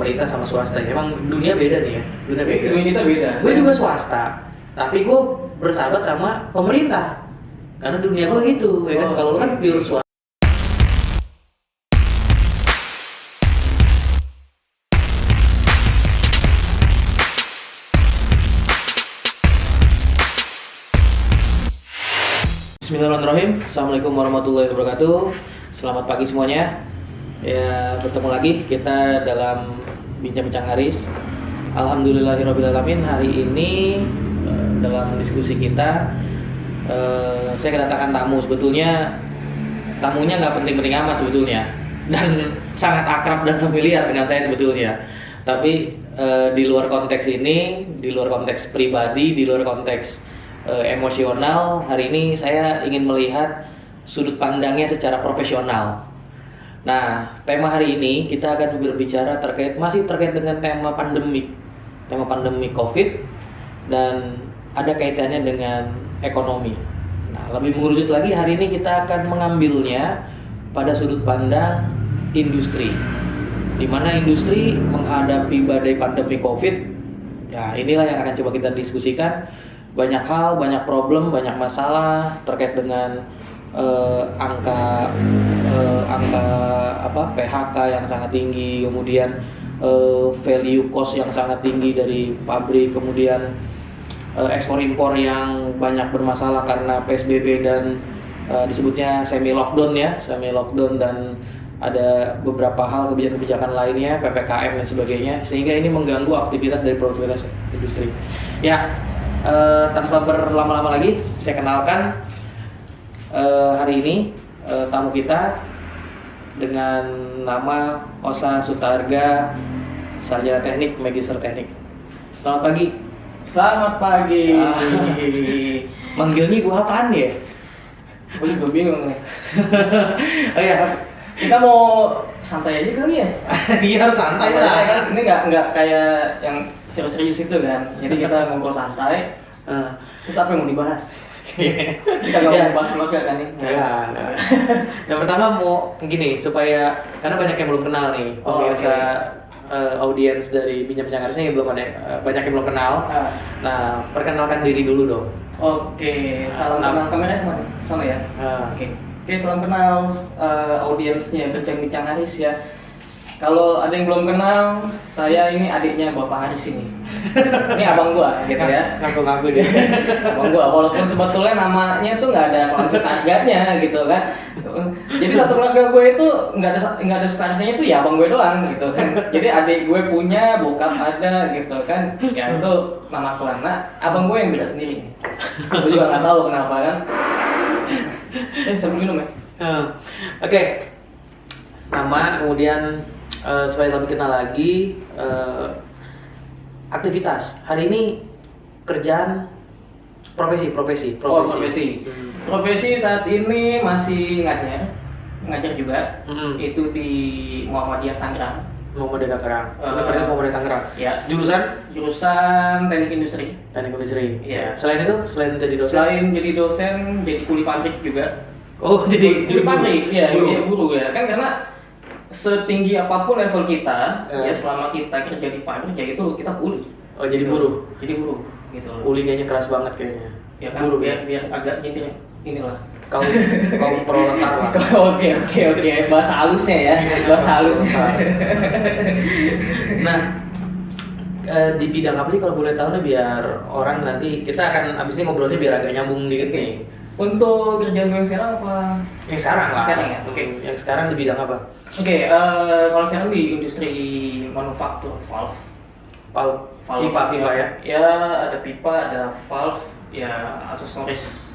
pemerintah sama swasta. Emang dunia beda nih ya. Dunia beda. Dunia kita beda. Gue juga swasta, tapi gue bersahabat sama pemerintah. Karena dunia gue gitu, ya kan. Kalau lu kan pure swasta. Bismillahirrahmanirrahim. Assalamualaikum warahmatullahi wabarakatuh. Selamat pagi semuanya. Ya, bertemu lagi kita dalam Bincang-Bincang Haris. Alhamdulillahirrahmanirrahim. Hari ini dalam diskusi kita saya kedatangan tamu. Sebetulnya tamunya nggak penting-penting amat sebetulnya, dan sangat akrab dan familiar dengan saya sebetulnya. Tapi di luar konteks ini, di luar konteks pribadi, di luar konteks emosional, hari ini saya ingin melihat sudut pandangnya secara profesional. Nah, tema hari ini kita akan berbicara masih terkait dengan tema pandemi COVID, dan ada kaitannya dengan ekonomi. Nah, lebih mengerucut lagi, hari ini kita akan mengambilnya pada sudut pandang industri, di mana industri menghadapi badai pandemi COVID. Nah, inilah yang akan coba kita diskusikan. Banyak hal, banyak problem, banyak masalah terkait dengan angka PHK yang sangat tinggi, kemudian value cost yang sangat tinggi dari pabrik, kemudian ekspor impor yang banyak bermasalah karena PSBB dan disebutnya semi lockdown, dan ada beberapa hal kebijakan-kebijakan lainnya, PPKM dan sebagainya, sehingga ini mengganggu aktivitas dari produktivitas industri. Ya, tanpa berlama-lama lagi, saya kenalkan hari ini tamu kita dengan nama Osa Sutaharga, sarjana teknik, magister teknik. Selamat pagi. Selamat pagi. Manggilnya gua apaan ya? Gue juga bingung nih. Oh iya, Kita mau santai aja kali ya? iya harus santai lah. Kan ini nggak kayak yang serius-serius itu kan. Jadi kita ngobrol santai. Terus apa yang mau dibahas? Kita nggak mau bahas keluarga kan nih? Nah. Yang pertama mau gini, supaya karena banyak yang belum kenal nih pemirsa, audiens dari Bincang-Bincang Haris ini belum ada, banyak yang belum kenal. Nah, perkenalkan diri dulu dong. Oke, salam kenal. Kameranya mana? Sana ya? Oke, salam kenal audiensnya Bincang-Bincang Haris ya. Kalau ada yang belum kenal, saya ini adiknya Bapak Haris ini. Ini abang gua gitu ya. Ngaku-ngaku dia. Abang gua, walaupun sebetulnya namanya tuh nggak ada konsep harganya gitu kan. Jadi satu keluarga gue itu nggak ada harganya itu ya abang gue doang gitu kan. Jadi adik gue punya, bokap ada gitu kan. Ya itu nama keluarga. Abang gue yang beda sendiri. Gue juga nggak tahu kenapa kan. Sambil minum ya. Oke. Nama, kemudian supaya lebih kenal lagi, aktivitas hari ini, kerjaan, profesi. Profesi saat ini masih ngajar juga. Itu di Muhammadiyah Tangerang. Universitas Muhammadiyah Tangerang. Ya. Jurusan teknik industri. Iya. Selain itu, selain jadi dosen, jadi kuli pabrik juga. Oh, jadi kuli pabrik. Iya, guru ya. Kan karena setinggi apapun level kita, ya selama kita kerja di pabrik ya itu kita kuli. Oh, jadi buruh. gitu loh. Kuli kayaknya keras banget kayaknya. Ya kan, buruh biar agak nyetir inilah. Kaum proletar lah. Oke. Bahasa halusnya ya. Bahasa halusnya. Nah, di bidang apa sih kalau boleh tahu nih, biar orang nanti kita akan abis ini ngobrolnya biar agak nyambung dikit nih. Untuk kerjaan gue yang sekarang apa? Yang sekarang lah. Sekarang ya. Oke. Yang sekarang di bidang apa? Oke, kalau sekarang di industri manufaktur valve. Pipa ya? Ya, ada pipa, ada valve, ya aksesoris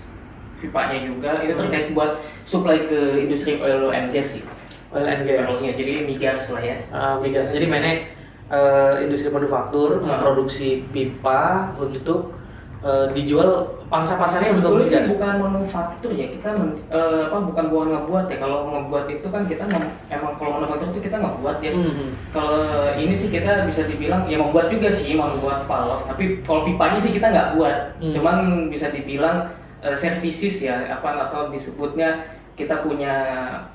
pipanya juga. Itu terkait buat supply ke industri oil and gas sih. Oil and gas. Jadi migas lah ya. Migas. Jadi mana industri manufaktur memproduksi pipa untuk dijual, pangsa pasarnya untuk migas. Sebetulnya sih bukan manufaktur ya, kita bukan ngebuat ya. Kalau ngebuat itu kan kita emang kalau manufaktur itu kita ngebuat ya. Kalau ini sih kita bisa dibilang ya membuat juga sih, membuat valve. Tapi kalau pipanya sih kita nggak buat. Cuman bisa dibilang services ya, atau disebutnya kita punya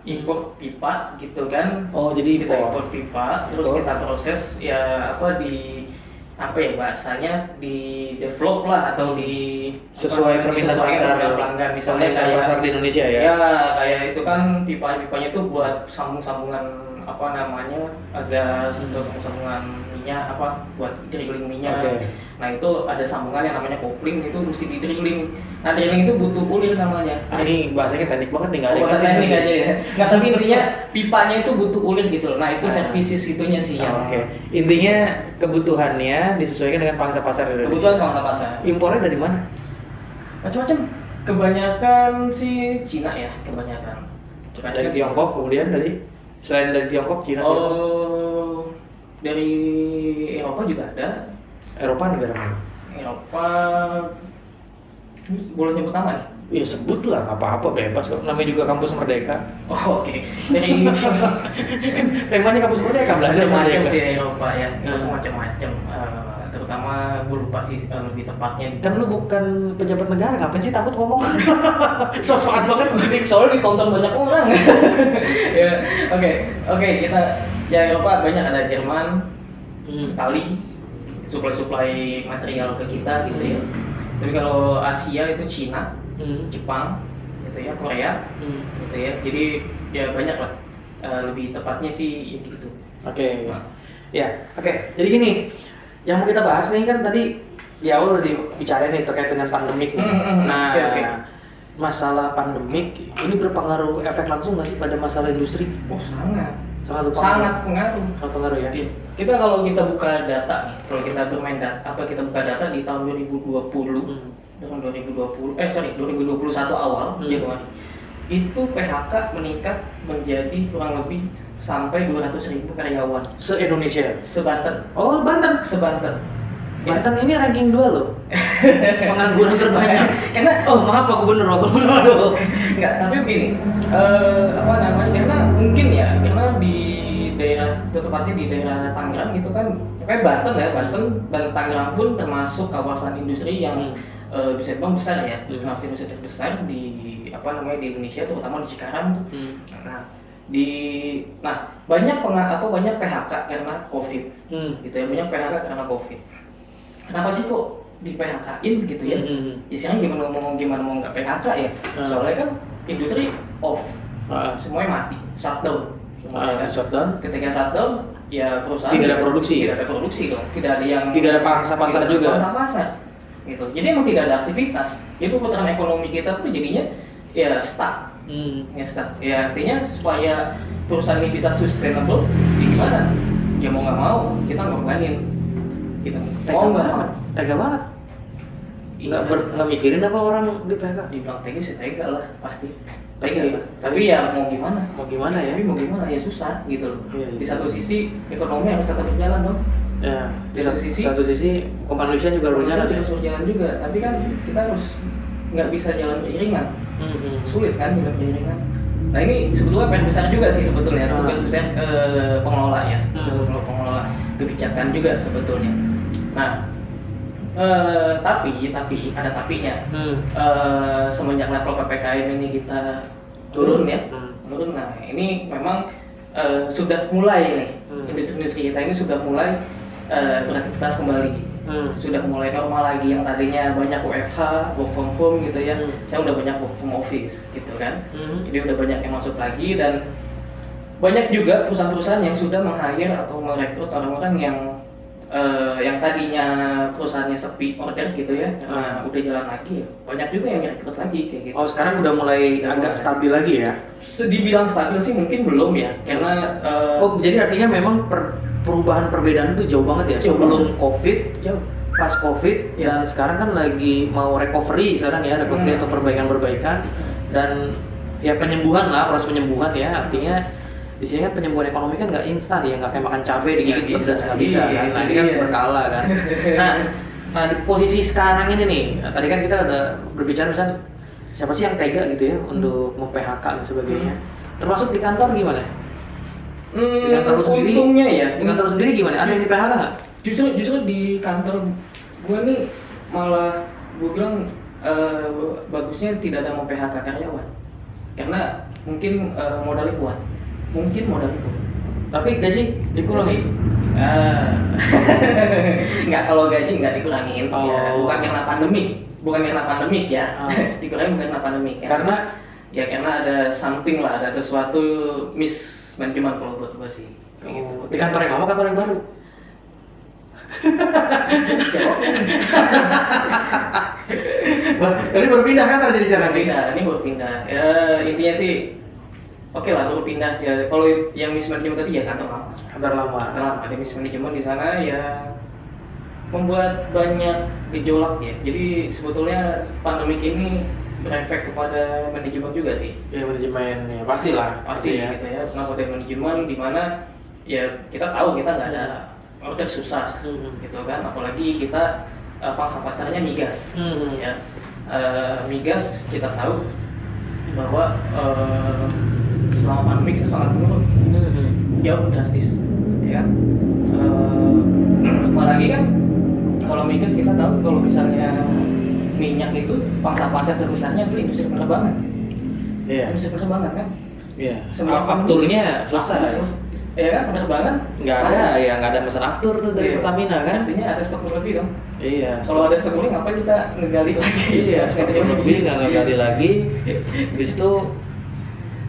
impor pipa gitu kan. Oh, jadi Kita impor pipa, terus Impor. kita proses ya apa ya bahasanya di develop lah atau Sesuai permintaan pasar. pelanggan misalnya Permintaan kayak pasar di Indonesia ya. ya kayak itu kan pipa-pipanya itu buat sambung-sambungan apa namanya agak sambungan minyak apa buat drilling minyak. Oke. Nah itu ada sambungan yang namanya kopling itu mesti di drilling. Nah drilling itu butuh kulir namanya. Ah, ini bahasanya teknik banget nih, nggak ada Oh, yang bahasa ngerti. teknik aja ya. Nggak, tapi intinya pipanya itu butuh kulir gitu loh. Nah itu Ah. services itunya sih yang Oke. Intinya kebutuhannya disesuaikan dengan pangsa pasar Indonesia. kebutuhan pangsa pasar. Impornya dari mana? Macam-macam. Kebanyakan sih Cina ya, kebanyakan. Dari Tiongkok, kemudian dari selain dari Tiongkok, Cina. Oh, dari Eropa juga ada. Eropa negara mana? Eropa boleh nyebut nama nih? Ya sebut lah, apa-apa bebas kok. Namanya juga kampus merdeka. Oh, oke. Dari Kan temanya kampus merdeka, belajar macam-macam merdeka. sih Eropa ya. Itu Hmm. macam-macam. Terutama gue lupa sih lebih tepatnya. Kan lu bukan pejabat negara, ngapain sih takut ngomong? Sosokan banget begini. Soalnya ditonton banyak orang. Ya, oke, kita ya Eropa banyak ada Jerman, Itali, supply material ke kita gitu ya. Tapi kalau Asia itu Cina, Jepang, gitu ya, Korea, gitu ya. Jadi ya banyak lah. Lebih tepatnya sih ya gitu. Oke. Nah. Ya, oke. Jadi gini, yang mau kita bahas nih kan tadi di awal udah dibicarain nih terkait dengan pandemik. Nah, Oke. masalah pandemik ini berpengaruh efek langsung nggak sih pada masalah industri? Oh sangat Sangat pengaruh. Sangat pengaruh ya. Iya. Kita kalau kita buka data nih, kalau kita bermain data, kita buka data di tahun 2020, tahun 2021 awal Januari, itu PHK meningkat menjadi kurang lebih sampai 200.000 karyawan. Se-Indonesia. Sebanten, Oh, Banten. Sebanten. Ya. Banten ini ranking 2 loh. Pengangguran terbanyak. Karena Oh, maaf Pak Gubernur, aduh. enggak, tapi begini, apa namanya? Karena mungkin ya, karena di daerah, tepatnya di daerah Tangerang gitu kan, pokoknya Banten ya, Banten dan Tangerang pun termasuk kawasan industri yang bisa dibilang besar ya, kawasan industri terbesar di apa namanya di Indonesia, terutama di Cikarang tuh. Nah, banyak PHK karena COVID, gitu ya, banyak PHK karena COVID. Kenapa sih kok di PHK-in gitu ya? Ya sekarang gimana mau nggak PHK ya? Soalnya kan industri off, semuanya mati, shutdown. Semuanya kan. Shutdown. Ketika shutdown, ya perusahaan Tidak ada produksi. Tidak ada produksi dong. Tidak ada yang Tidak ada pangsa pasar tidak ada juga. Pangsa pasar, gitu. Jadi emang tidak ada aktivitas. Itu putaran ekonomi kita tuh jadinya ya stuck. Ya stuck. Ya artinya supaya perusahaan ini bisa sustainable, ya gimana? Ya mau nggak mau kita ngorbanin. Kita mau nggak mau. Tega banget. Nggak mikirin apa orang di PHK? Dibilang tega sih tega lah pasti. Tapi- Tega lah. Tapi ya mau gimana? Mau gimana ya? Tapi mau gimana ya susah gitu loh. Iya, Di iya. satu sisi ekonomi harus tetap berjalan dong. Ya, Di satu sisi kemanusiaan juga harus Manusia jalan ya. harus berjalan juga. Tapi kan kita harus nggak bisa jalan beriringan. Sulit kan jalan beriringan. Nah ini sebetulnya PR besar juga sih sebetulnya tugas besar pengelola ya, pengelola kebijakan juga sebetulnya. Nah tapi ada tapinya. Semenjak level ppkm ini kita turun ya, turun. Nah ini memang sudah mulai nih industri-industri kita ini sudah mulai beraktivitas kembali. Sudah mulai normal lagi, yang tadinya banyak WFH, work from home gitu ya. Saya udah banyak work from office gitu kan. Jadi udah banyak yang masuk lagi dan banyak juga perusahaan-perusahaan yang sudah meng-hire atau merekrut orang-orang yang tadinya perusahaannya sepi order gitu ya. Nah, udah jalan lagi ya. Banyak juga yang rekrut lagi kayak gitu. Oh, sekarang udah mulai agak stabil lagi ya? Dibilang stabil sih mungkin belum ya, karena Oh, jadi artinya memang perubahan perbedaan itu jauh banget ya? Jauh Sebelum COVID, jauh. pas COVID, dan sekarang kan lagi mau recovery sekarang ya, recovery atau perbaikan-perbaikan dan ya penyembuhan lah, proses penyembuhan ya. Artinya di sini kan penyembuhan ekonomi kan nggak instan ya, nggak kayak makan cabai digigit pedas, nggak bisa kan. Nah ini kan berkala kan. Nah di posisi sekarang ini nih, tadi kan kita udah berbicara misalnya siapa sih yang tega gitu ya untuk mem-PHK dan sebagainya. Termasuk di kantor gimana? Di kantor lu sendiri? Untungnya ya, Di kantor lu sendiri gimana? Ada yang di PHK nggak? Justru di kantor gue nih malah gue bilang bagusnya tidak ada mau PHK karyawan. karena mungkin modalnya kuat. Tapi gaji dikurangi. Nggak, kalau gaji nggak dikurangin. Oh. Ya, bukan karena pandemik ya. Dikurangi bukan karena pandemik ya. Karena ada something lah, ada sesuatu mismanagement kalau buat gua sih. Kayak gitu. Di kantor yang lama, kantor yang baru. Tadi baru pindah kan jadi sekarang? Ini baru pindah. Ya intinya sih oke lah baru pindah ya. Kalau yang mismanagement tadi ya kantor lama. Ada mismanagement di sana ya membuat banyak gejolak ya. Jadi sebetulnya pandemik ini berefek kepada manajemen juga sih. Ya manajemen ya pastilah. Pasti ya. Gitu ya. Kenapa ada manajemen di mana ya kita tahu kita nggak ada order susah gitu kan. Apalagi kita pangsa pasarnya migas. Ya. Migas kita tahu bahwa selama pandemi itu sangat menurun, jauh drastis, ya kan? Apalagi kan kalau migas kita tahu kalau misalnya minyak itu pangsa pasar terbesarnya itu industri penerbangan. Iya. Industri penerbangan kan? Iya. Semua Afturnya selesai. Ya kan penerbangan? Nggak ada mesin aftur tuh dari Pertamina kan? Artinya ada stok berlebih dong. Iya. Kalau ada stok berlebih ngapain kita ngegali lagi? Iya, stok berlebih nggak ngegali lagi. Habis itu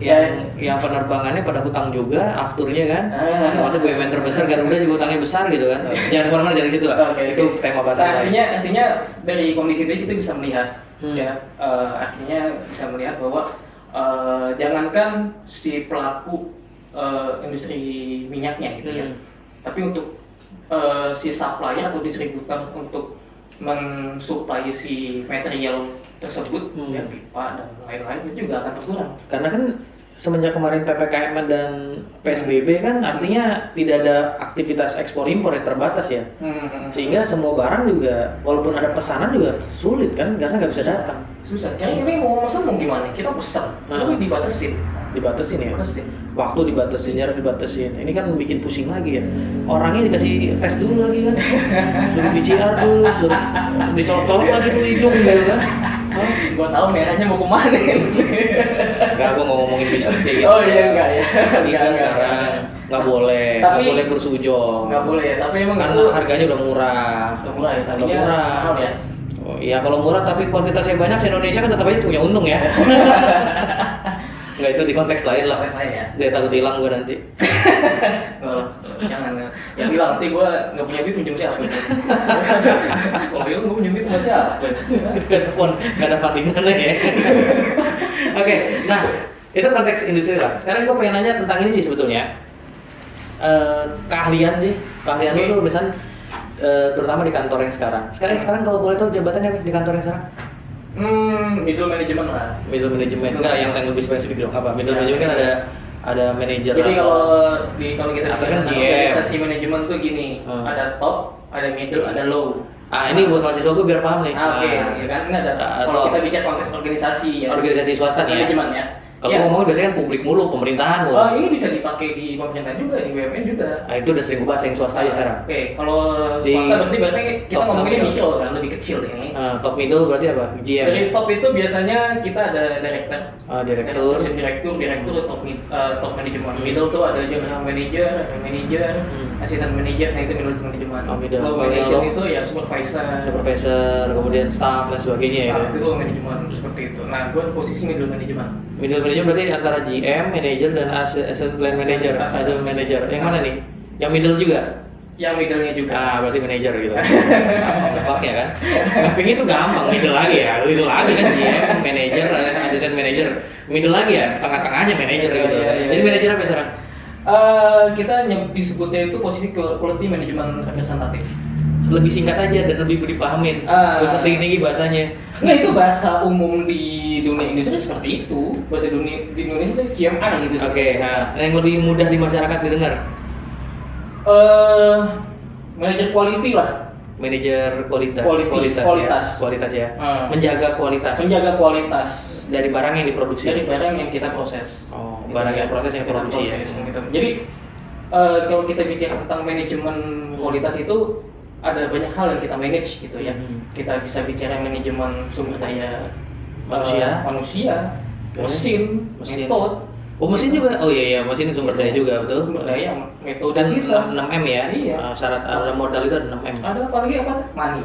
yang penerbangannya pada hutang juga, afturnya kan. Termasuk BUMN terbesar Garuda juga hutangnya besar gitu kan. Jangan kemana-mana dari situ lah. Itu tema bahasa lain. Artinya dari kondisi itu kita bisa melihat ya, artinya bisa melihat bahwa jangankan si pelaku industri minyaknya gitu ya, tapi untuk si supplier atau distributor untuk mensuplai si material tersebut ya pipa dan lain-lain itu juga akan berkurang. Karena kan semenjak kemarin PPKM dan PSBB kan artinya tidak ada aktivitas ekspor impor yang terbatas ya. Sehingga semua barang juga walaupun ada pesanan juga sulit kan karena nggak bisa datang. Susah. Yang ini mau pesan mau gimana? Kita pesan, tapi dibatasin ya. Waktu dibatasin, jarak dibatasin. Ini kan bikin pusing lagi ya. Orangnya dikasih tes dulu lagi kan. Suruh PCR dulu, suruh dicolok-colok lagi tuh hidung gitu kan. Gua tahu merahnya mau kemana. Enggak, gua mau ngomongin bisnis kayak gitu. Oh iya enggak ya. Kita sekarang nggak boleh bersujong. Nggak boleh ya, tapi emang karena itu harganya udah murah. Udah murah ya, udah murah. Mahal ya. Oh iya, kalau murah tapi kuantitasnya banyak, Indonesia kan tetap aja punya untung ya. Enggak, itu di konteks lain lah. Konteks lain ya. Dia takut hilang gua nanti. Jangan bilang nanti gua nggak punya duit pinjam siapa. Kalau bilang gua pinjam duit sama siapa? Nggak ada fundingan lagi ya. Oke, nah itu konteks industri lah. Sekarang gua pengen nanya tentang ini sih sebetulnya. Keahlian lu tuh misalnya terutama di kantor yang sekarang. Sekarang kalau boleh tahu jabatannya apa di kantor yang sekarang? Middle management lah. Middle management. Enggak, yang lebih spesifik dong. Apa? Middle management kan ada manajer. Jadi kalau kita kan organisasi manajemen tuh gini, ada top, ada middle, ada low. Ini buat mahasiswa gue biar paham nih. Oke, ya kan ini ada. Kalau kita bicara konteks organisasi ya. Organisasi swasta nih ya. Manajemen ya. Kalau ngomongin biasanya kan publik mulu, pemerintahan mulu. Ini bisa dipakai di pemerintahan juga, di BUMN juga. Itu udah sering gue bahas yang swasta aja sekarang. Oke, kalau swasta berarti kita ngomonginnya mikro kan, lebih kecil ini. Top middle berarti apa? GM. Dari top itu biasanya kita ada director. Direktur, top manajemen. Middle tuh ada general manager, assistant manager, nah itu middle manajemen. Low manager itu ya supervisor, kemudian staff dan sebagainya ya. Itu low manajemen seperti itu. Nah, gue posisi middle manajemen. Middle manager berarti antara GM, manager dan assistant plan manager. Assistant manager. Yang mana nih? Yang middle juga? Yang middle-nya juga. Berarti manager gitu. Gampang kan? Tapi itu gampang, middle lagi ya. Middle lagi kan GM, manager, assistant manager. Middle lagi ya, tengah-tengahnya manager gitu. Jadi manager apa sekarang? Kita disebutnya itu posisi quality management representative. Lebih singkat aja dan lebih dipahamin. Gak usah tinggi-tinggi bahasanya. Nggak, itu bahasa umum di dunia industri seperti itu. Bahasa dunia di Indonesia itu QMR gitu. Oke, nah yang lebih mudah di masyarakat didengar. Manajer quality lah. Manajer kualitas ya. Menjaga kualitas dari barang yang diproduksi. Dari barang yang kita proses. Barang yang proses yang produksi ya. Gitu. Jadi kalau kita bicara tentang manajemen kualitas itu ada banyak hal yang kita manage gitu ya. Kita bisa bicara manajemen sumber daya manusia, mesin, Mesin. metode. Oh mesin juga, oh iya mesin sumber daya juga betul. Sumber daya, metode Kan kita. 6M ya, Iya. Syarat ada modal itu ada 6M. Ada apa lagi apa? Money.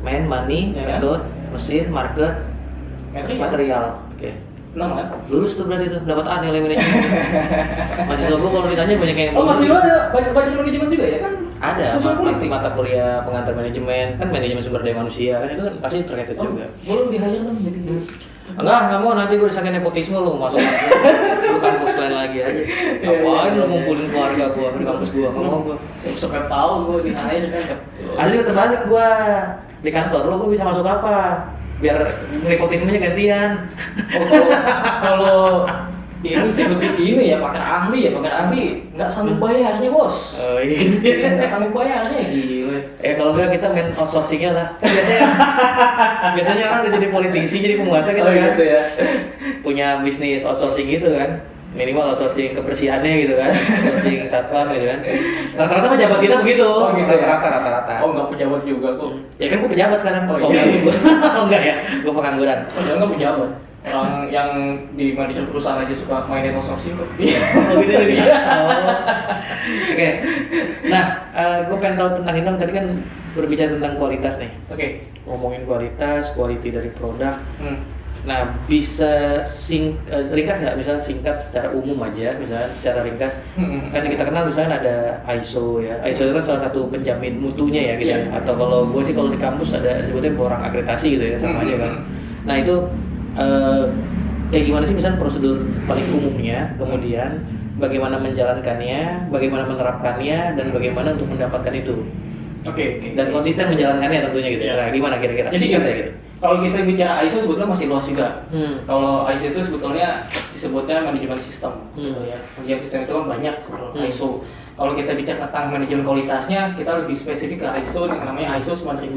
Money, Ya kan? metode, mesin, market, material. Oke. 6 kan? Lulus tuh berarti tuh dapat A nilai manajemen. Mahasiswa gua kalau ditanya banyak yang Oh masih lu ada budget manajemen juga ya kan? ada Sosial politik. mata kuliah pengantar manajemen kan manajemen sumber daya manusia kan itu kan pasti terkait itu juga. Belum di-hire dong jadi. Enggak mau nanti gue disangka nepotisme lu masuk lu kampus lain lagi aja. Apaan lu ngumpulin keluarga gua di kampus gua enggak mau gua. Sampai tahu gua di-hire kan. Asli terbalik gua di kantor lu gua bisa masuk apa? Biar nepotismenya gantian. Oh, kalau ini sih lebih ke ini ya pakar ahli nggak sanggup bayarnya bos. Oh iya. Nggak sanggup bayarnya gila. Kalau enggak kita main outsourcingnya lah. Kan biasanya orang udah jadi politisi, jadi penguasa gitu Oh, kan. gitu ya. Punya bisnis outsourcing gitu kan. Minimal outsourcing kebersihannya gitu kan. Outsourcing satpam gitu kan. Rata-rata pejabat kita begitu. Oh, gitu ya? Rata-rata. Oh nggak pejabat juga kok. Ya kan gue pejabat sekarang. Oh, Soalnya iya. gua. Oh enggak ya, gue pengangguran. Oh jangan nggak pejabat. Orang yang di manajer perusahaan aja suka mainin outsourcing kok. Oh gitu juga. Oh. Oke. Nah, gue pengen tahu tentang ini dong. Tadi kan berbicara tentang kualitas nih. Oke. Ngomongin kualitas, quality dari produk. Hmm. Nah, bisa ringkas nggak? Misalnya singkat secara umum aja, misalnya secara ringkas. Kan yang kita kenal misalnya ada ISO ya. ISO itu kan salah satu penjamin mutunya ya gitu ya. Atau kalau gue sih kalau di kampus ada sebutnya borang akreditasi gitu ya, sama aja kan. Nah itu kayak gimana sih misalnya prosedur paling umumnya, kemudian bagaimana menjalankannya, bagaimana menerapkannya, dan bagaimana untuk mendapatkan itu. Oke. Dan konsisten menjalankannya tentunya gitu ya. Ya. Nah, gimana kira-kira? Jadi Singkat gini, ya gitu. kalau kita bicara ISO sebetulnya masih luas juga. Kalau ISO itu sebetulnya disebutnya manajemen sistem, gitu ya. Manajemen sistem itu kan banyak sebetulnya ISO. Kalau kita bicara tentang manajemen kualitasnya, kita lebih spesifik ke ISO yang namanya ISO 9001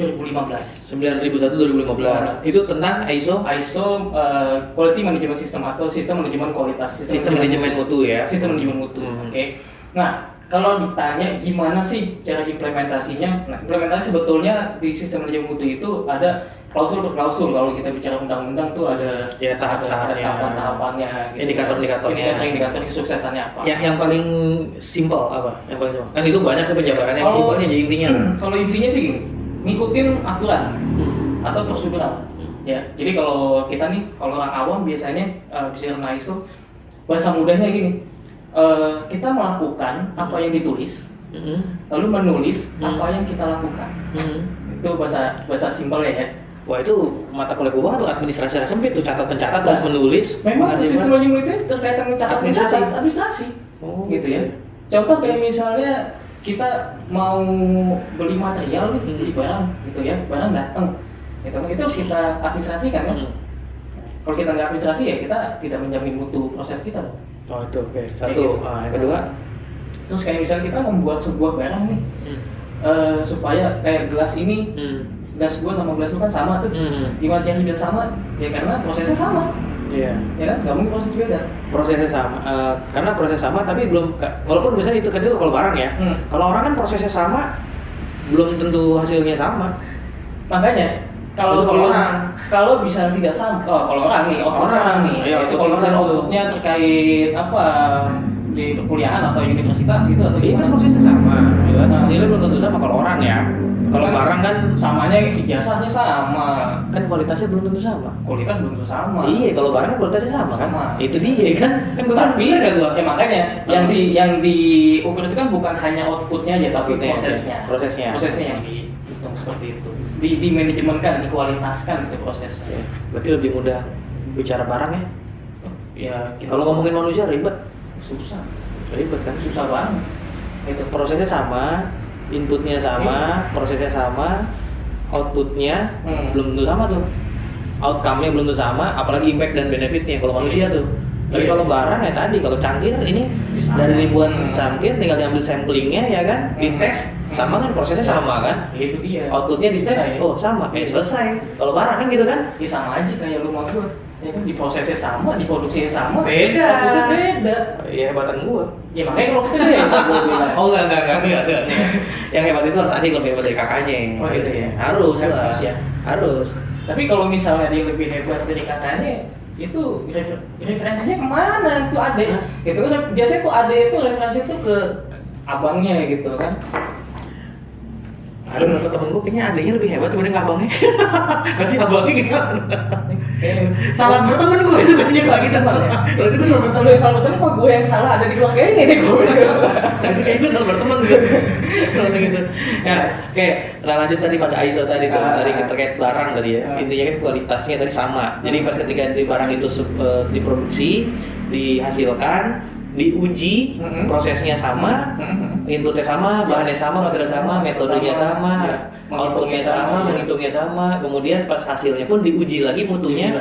2015. 9001 2015. Itu tentang ISO Quality Management System atau sistem manajemen kualitas. sistem manajemen mutu ya. Sistem manajemen mutu. Oke. Nah, kalau ditanya gimana sih cara implementasinya, nah implementasi sebetulnya di sistem manajemen mutu itu ada klausul per klausul. Kalau kita bicara undang-undang tuh ada Ya, tahap-tahapnya. tahapan-tahapannya, Indikator-indikatornya. indikator kesuksesannya apa. Yang paling simpel apa? Yang paling simpel. Kan itu banyak tuh penjabarannya yang Kalau- simpelnya jadi intinya. Kalau intinya sih gini, ngikutin aturan atau prosedural. Ya, jadi kalau kita nih, kalau orang awam biasanya bisa ISO, bahasa mudahnya gini. Kita melakukan apa yang ditulis, lalu menulis apa yang kita lakukan. Itu bahasa simpelnya ya. Wah itu mata kuliah gue banget tuh administrasi sempit tuh catat-pencatat terus menulis. Memang Mengajar- sistem manajemen itu terkait dengan administrasi. Oh, Gitu ya. oke. Contoh kayak misalnya kita mau beli material nih, beli barang gitu ya, barang datang. Gitu kan, itu harus kita administrasikan kan. Kalau kita nggak administrasi ya kita tidak menjamin mutu proses kita. Oh itu oke. Satu. Kayak gitu. Yang kedua. Terus kayak misalnya kita membuat sebuah barang nih, supaya kayak gelas ini, gelas gua sama gelas lu kan sama tuh. Gimana caranya biar sama? Ya karena prosesnya sama. Iya. Ya kan? Nggak mungkin proses beda. Prosesnya sama. Karena proses sama tapi belum. Walaupun misalnya itu kan itu kalau barang ya. Kalau orang kan prosesnya sama, belum tentu hasilnya sama. Makanya Itu kalau orang. kalau bisa tidak sama, kalau orang nih, output orang nih, Iya, itu output kalau misalnya orang tuh. outputnya terkait apa di perkuliahan atau universitas gitu atau Iya kan gimana? prosesnya sama. Iya. Hasilnya belum tentu sama kalau orang ya. Kalau barang kan samanya ijazahnya sama, kan kualitasnya belum tentu sama. kualitas belum tentu sama. Iya, kalau barang kan kualitasnya sama, kan? Sama. Itu dia kan. Tapi gak gua? ya makanya yang diukur itu kan bukan hanya outputnya aja, tapi Outputnya, prosesnya. prosesnya. Prosesnya yang dihitung seperti itu. Di manajemenkan, dikualitaskan itu prosesnya. Ya, berarti lebih mudah bicara barang ya. Ya Kalau ngomongin manusia ribet, susah, ribet kan. susah banget. Itu prosesnya sama, inputnya sama, prosesnya sama, outputnya belum tentu sama tuh. Outcome-nya belum tentu sama, apalagi impact dan benefitnya kalau manusia tuh. Tapi Iya. kalau barang ya tadi, kalau cangkir ini Sama. dari ribuan cangkir tinggal diambil samplingnya ya kan, dites sama kan prosesnya sama kan. Ya, itu dia. Outputnya dites, Selesai. oh sama, selesai. Kalau barang kan gitu kan? Ya sama aja kayak lu mau gua. Ya kan diprosesnya sama, diproduksinya sama. Beda. Outputnya beda. Ya hebatan gua. Ya makanya kalau kita beda gua bilang. Oh enggak. Yang hebat itu harus adik lebih hebat dari kakaknya. Oh, gitu ya. Harus Harus lah. ya. Harus. Tapi kalau misalnya dia lebih hebat dari kakaknya, itu referensinya kemana itu adek? Gitu kan biasanya tuh adek itu referensi tuh ke abangnya gitu kan. Ada beberapa temen gue kayaknya adanya lebih hebat dibanding abangnya. Masih abangnya gimana? Salah berteman gue itu banyak kayak gitu. Berarti gue salah berteman, yang salah berteman kok gue yang salah ada di keluarga ini nih gue. Kayaknya gue salah berteman gitu. Kalau gitu. Ya, oke. Nah lanjut tadi pada ISO tadi tuh, tadi terkait barang tadi ya. Intinya kan kualitasnya tadi sama. Jadi pas ketika barang itu diproduksi, dihasilkan, diuji, prosesnya sama, inputnya sama, bahannya sama, material sama, metodenya sama, outputnya sama, menghitungnya sama, kemudian pas hasilnya pun diuji lagi mutunya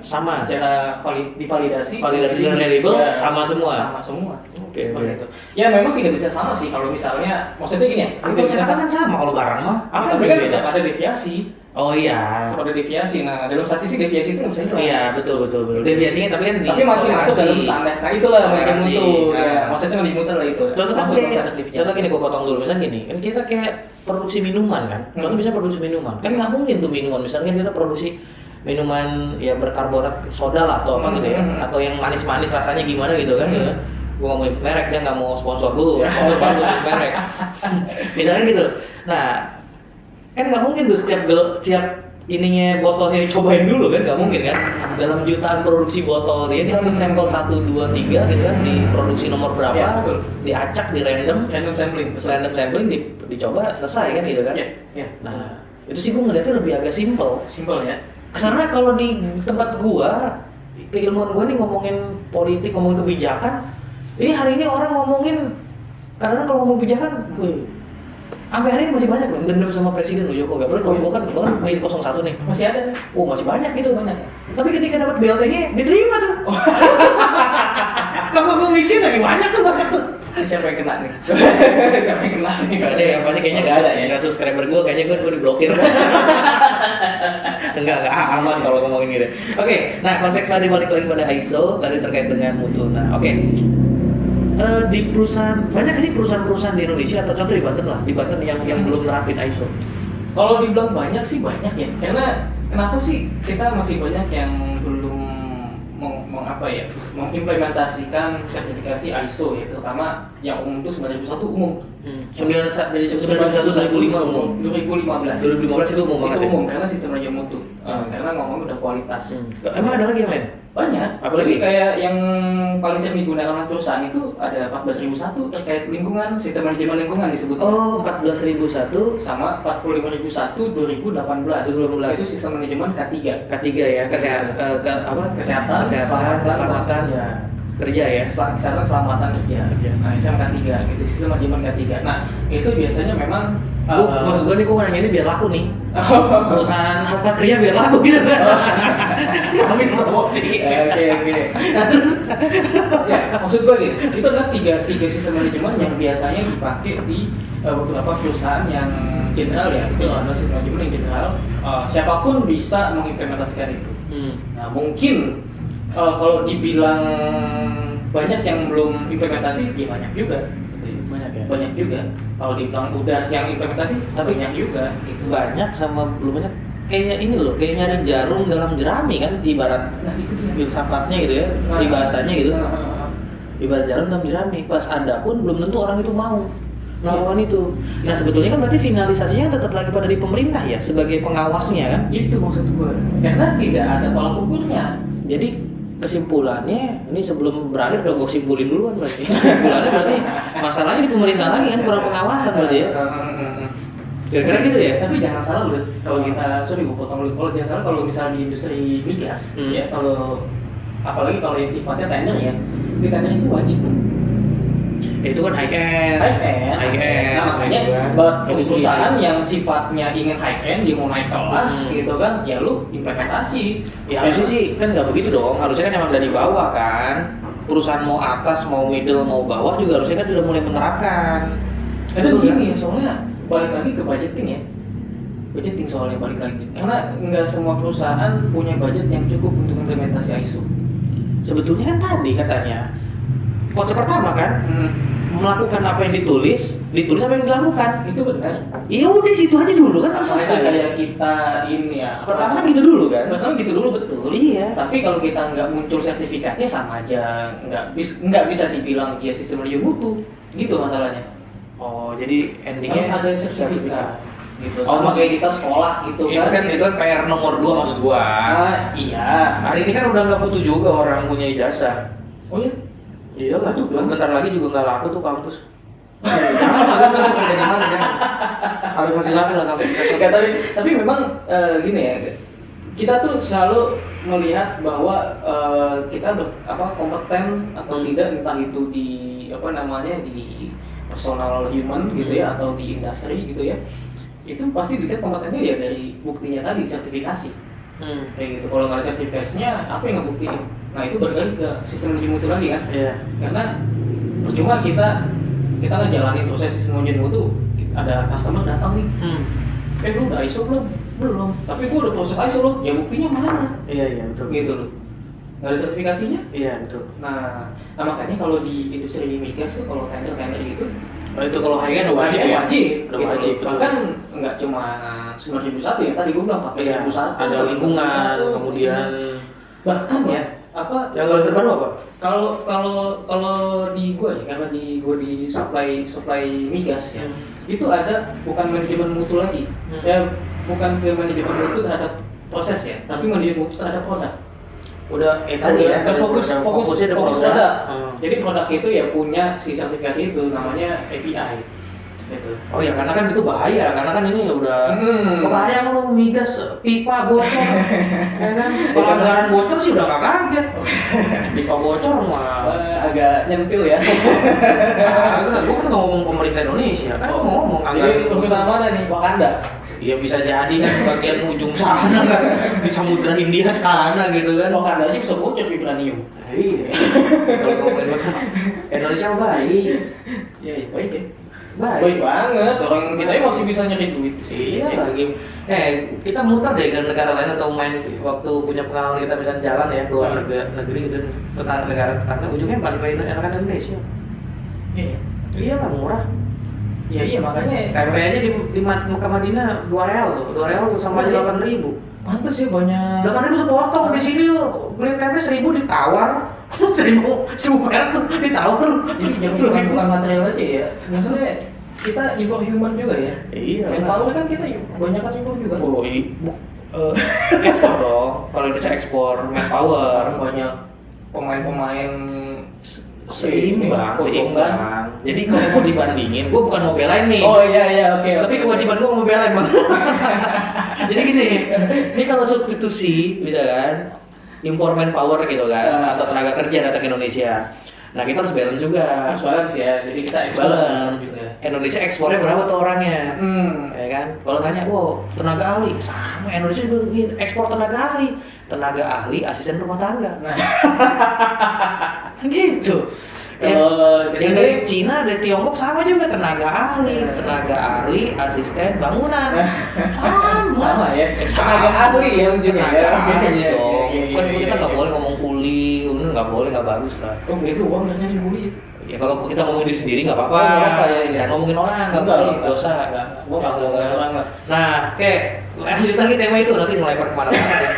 sama, secara divalidasi dan reliable ya, sama semua. Sama semua. Oke. Itu. Ya memang tidak bisa sama sih kalau misalnya, maksudnya gini ya. Kalau catatan kan sama kalau barang mah, apa tapi yang kan beda? tetap ada deviasi. Oh iya. Tetap ada deviasi. Nah dalam statistik deviasi itu nggak bisa hilang. Iya betul. Deviasinya tapi kan tapi masih masuk dalam standar. Nah itulah yang mutu. Ya, maksudnya nggak dimuter lah itu. Contoh kan masuk dalam standar deviasi. contoh gini gue potong dulu, misalnya gini, kan kita kayak produksi minuman kan, contoh bisa produksi minuman, kan nggak mungkin tuh minuman, misalnya kita produksi minuman ya berkarbonat soda lah atau apa gitu ya, atau yang manis-manis rasanya gimana gitu kan, ya. Gue nggak mau merek, dia nggak mau sponsor dulu, sponsor bagus merek, misalnya gitu. Nah, kan nggak mungkin tuh setiap ininya botolnya dicobain dulu kan, nggak mungkin kan. Dalam jutaan produksi botol dia ambil sampel 1, 2, 3 gitu kan, diproduksi nomor berapa, ya, diacak di random sampling, dicoba selesai kan gitu kan. Ya. Nah itu sih gue ngeliatnya lebih agak simple ya. karena kalau di tempat gua, keilmuan gua nih ngomongin politik, ngomongin kebijakan, ini hari ini orang ngomongin, kadang-kadang kalau ngomong kebijakan, sampai hari ini masih banyak loh dendam sama presiden loh Jokowi. Apalagi kalau gua kan milih 01 nih, Masih ada. masih banyak gitu. Tapi ketika dapat BLT-nya diterima tuh. Kalau komisi lagi banyak tuh. Siapa yang kena nih? Siapa yang kena nih? Gak ada ya, pasti kayaknya gak ada ya. Gak subscriber gue, kayaknya gue diblokir. Enggak, aman kalau ngomongin gitu. Oke, nah konteks tadi balik lagi pada ISO, tadi terkait dengan mutu. Nah oke. Di perusahaan, banyak sih perusahaan-perusahaan di Indonesia atau contoh di Banten lah, di Banten yang belum nerapin ISO. Kalau dibilang banyak sih banyak ya, karena kenapa sih kita masih banyak yang belum mengimplementasikan sertifikasi ISO ya, terutama yang umum itu 9001 umum. 91 2005 umum. 2015 itu umum banget. Itu umum karena sistem raja mutu. Karena ngomong udah kualitas. Emang ada lagi yang lain? Banyak. Apalagi kayak yang paling sering digunakan oleh perusahaan itu ada 14001 terkait lingkungan, sistem manajemen lingkungan disebut. Oh, 14001 sama 45001 2018. Itu sistem manajemen K3 ya, kesehatan, keselamatan ya. Kerja ya. Kesehatan keselamatan kerja. Nah, SMK3 gitu, sistem manajemen K3. Nah, itu biasanya memang maksud gue nih, gue nanya ini biar laku nih. Perusahaan hasta kerja biar laku gitu. Sambil promosi. Oke. Nah, terus ya, maksud gue gini, itu adalah tiga sistem manajemen yang biasanya dipakai di beberapa perusahaan yang general ya. Itu adalah sistem manajemen yang general. Siapapun bisa mengimplementasikan itu. Nah, mungkin kalau dibilang banyak yang belum implementasi, ya banyak juga. Banyak juga. Kalau dibilang udah yang implementasi, tapi banyak juga. Gitu. Banyak sama belum banyak. Kayak ini loh, kayak nyari jarum dalam jerami kan, ibarat. Nah itu dia. Filsafatnya gitu ya, bahasanya gitu. Ibarat jarum dalam jerami. Pas ada pun belum tentu orang itu mau melakukan itu. Nah sebetulnya kan berarti finalisasinya tetap lagi pada di pemerintah ya, sebagai pengawasnya kan. Itu maksud gue. Karena tidak ada tolak ukurnya. Jadi kesimpulannya, ini sebelum berakhir udah gue simpulin duluan berarti. Kesimpulannya berarti masalahnya di pemerintah lagi kan, kurang pengawasan berarti ya. Kira-kira gitu ya. Tapi jangan salah loh, kalau kita, sorry gue potong dulu. Kalau jangan salah kalau misalnya di industri migas, ya kalau apalagi kalau yang sifatnya tender ya, di tender itu wajib. Itu kan high end. Nah, makanya buat perusahaan yang sifatnya ingin high end, dia mau naik kelas gitu kan, ya lu implementasi. Ya harusnya sih kan nggak begitu dong. Harusnya kan emang dari bawah kan. Perusahaan mau atas, mau middle, mau bawah juga harusnya kan sudah mulai menerapkan. Karena gini, soalnya balik lagi ke budgeting ya. Budgeting soalnya balik lagi. Karena nggak semua perusahaan punya budget yang cukup untuk implementasi ISO. Sebetulnya kan tadi katanya konsep pertama kan, melakukan apa yang ditulis, ditulis apa yang dilakukan. Itu benar. Iya udah situ aja dulu kan. Sama aja kayak kita ini ya. Pertama kan gitu dulu kan. Pertama gitu dulu betul. Iya. Tapi kalau kita nggak muncul sertifikatnya sama aja, nggak bisa dibilang ya sistem manajemen mutu. Gitu masalahnya. Oh jadi endingnya Harus ada sertifikat. Gitu. Oh, Sama kayak kita sekolah gitu itu kan. kan itu kan PR nomor 2 maksud gua. Iya. Hari ini kan udah nggak butuh juga orang punya ijazah. Oh iya. Iya lah, bentar lagi juga nggak laku tuh kampus. Jangan lah, gue kerja di mana kan? Harus masih laku lah kampus. Ya, tapi memang gini ya, kita tuh selalu melihat bahwa kita kompeten atau tidak, entah itu di di personal human gitu ya atau di industri gitu ya, itu pasti dilihat kompetennya ya dari buktinya tadi, sertifikasi. Kayak gitu. Kalau nggak ada sertifikasinya, apa yang ngebuktiin? Nah itu balik lagi ke sistem manajemen mutu lagi kan? Iya. Karena percuma kita ngejalanin proses sistem manajemen mutu, ada customer datang nih, lu udah ISO belum? Belum. Tapi gua udah proses ISO loh. Ya buktinya mana? Iya betul. Gitu loh. Nggak ada sertifikasinya? Iya betul. Nah makanya kalau di industri migas tuh kalau tender gitu, Itu kalau harga udah wajib ya? wajib. Udah Gitu. wajib. Bahkan nggak cuma 9.001 ya, tadi gua bilang 14.001. Ada lingkungan, kemudian bahkan ya yang paling terbaru apa? Kalau di gua ya, karena gua di supply migas ya, itu ada bukan manajemen mutu lagi. Ya bukan ke manajemen mutu terhadap proses ya, tapi manajemen mutu terhadap produk. Udah Tadi ya, fokusnya ada fokus produk. produk. Jadi produk itu ya punya si sertifikasi itu, namanya API. Gitu. Oh ya karena kan itu bahaya, karena kan ini udah bahaya kalau migas pipa bocor, ya kan? Kalau anggaran bocor sih udah nggak kaget. Pipa bocor mah. Agak nyentil ya. Agak, gua kan ngomong pemerintah Indonesia, kan ngomong Jadi anggaran. pemerintah mana nih? Wakanda. Iya bisa jadi kan bagian ujung sana kan, di Samudra Hindia sana gitu kan. Wakanda aja bisa bocor vibranium. Iya. Kalau ngomongin Indonesia mah baik. Iya, baik ya. Baik Banget, orang kita masih bisa nyari duit sih. Iya lagi. Kita muter deh ke negara lain atau main waktu punya pengalaman kita bisa jalan ya keluar negeri gitu, negara tetangga ujungnya balik lagi enakan Indonesia. Iya. Iya lah murah. Iya makanya Tempe aja di Mekah Madinah 2 real tuh sama aja 8.000. pantes ya banyak. 8.000 sepotong di sini beli tempe 1.000 ditawar. 1.000 perak tuh ditawar. Jadi jangan bukan material aja ya. Maksudnya kita impor human juga ya. Iya. Manpower kan kita banyak kan impor juga. Oh ekspor dong. Kalau Indonesia ekspor manpower. Banyak pemain-pemain seimbang. Jadi kalau mau dibandingin, gue bukan mau belain nih. Oh iya oke. Tapi kewajiban gue mau belain bang. Jadi gini, ini kalau substitusi, misalkan impor manpower gitu kan, atau tenaga kerja datang ke Indonesia. Nah kita harus balance juga. Harus balance ya. Jadi kita Balance. Indonesia ekspornya berapa tuh orangnya? Ya kan? Kalau tanya, wow tenaga ahli sama Indonesia juga ekspor tenaga ahli, asisten rumah tangga. Nah. Gitu. Yang dari Cina, dari Tiongkok sama juga tenaga ahli, asisten bangunan. Sama ya. Tenaga ahli ya ujungnya. Tenaga ahli dong. Iya, Kan kita nggak boleh ngomong kuli, nggak boleh, nggak bagus lah. Oh beda uang nanya nih kuli. Ya kalau kita ngomongin diri sendiri nggak apa-apa. Nggak apa-apa ya. Jangan ngomongin orang, nggak boleh, dosa. Gua nggak ngomongin orang lah. Nah, oke, lanjut lagi tema itu nanti melebar kemana-mana.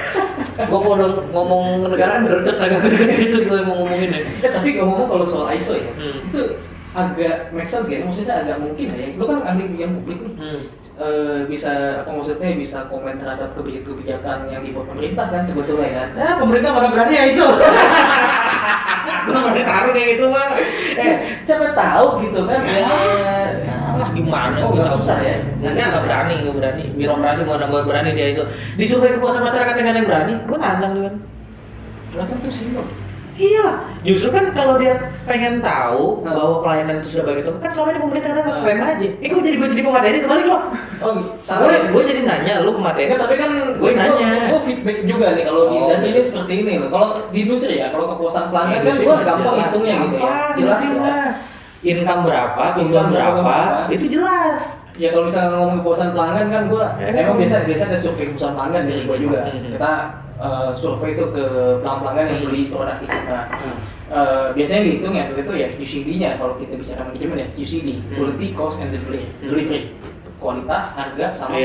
Gue kalau ngomong negara berdekat agak berdekat itu gue mau ngomongin ya. Tapi ngomong kalau soal ISO ya, Hmm. itu agak make sense ya. Maksudnya agak mungkin ya. Lu kan ahli kebijakan publik nih. Bisa bisa komen terhadap kebijakan yang dibuat pemerintah kan sebetulnya kan. Nah, pemerintah mana berani ya ISO. Belum berani taruh kayak gitu mah. Siapa tahu gitu kan ya. Lah gimana? Oh, nggak susah ya? Nggak berani. Birokrasi mau nambah berani dia ISO. Di survei kepuasan masyarakat yang ada yang berani, gue nantang dengan. Kenapa tuh senior? Iya, justru kan kalau dia pengen tahu bahwa pelayanan itu sudah baik itu, kan selama ini pemerintah ada klaim aja. Gue jadi pemateri kebalik loh. Oh, sama. Gue jadi nanya lu pemateri. Enggak, tapi kan gue nanya. Gue feedback juga nih kalau di industri ini seperti ini loh. Kalau di industri ya, kalau kepuasan pelanggan kan gue gampang hitungnya gitu ya. Jelas ya. Income berapa, keuntungan berapa, itu jelas. Ya kalau misalnya ngomong kepuasan pelanggan kan gue emang biasa ada survei kepuasan pelanggan dari gue juga. Kita survei itu ke pelanggan yang beli produk kita. Biasanya dihitung ya itu ya UCD-nya kalau kita bicara manajemen ya UCD, quality, cost, and delivery. Kualitas, harga, sama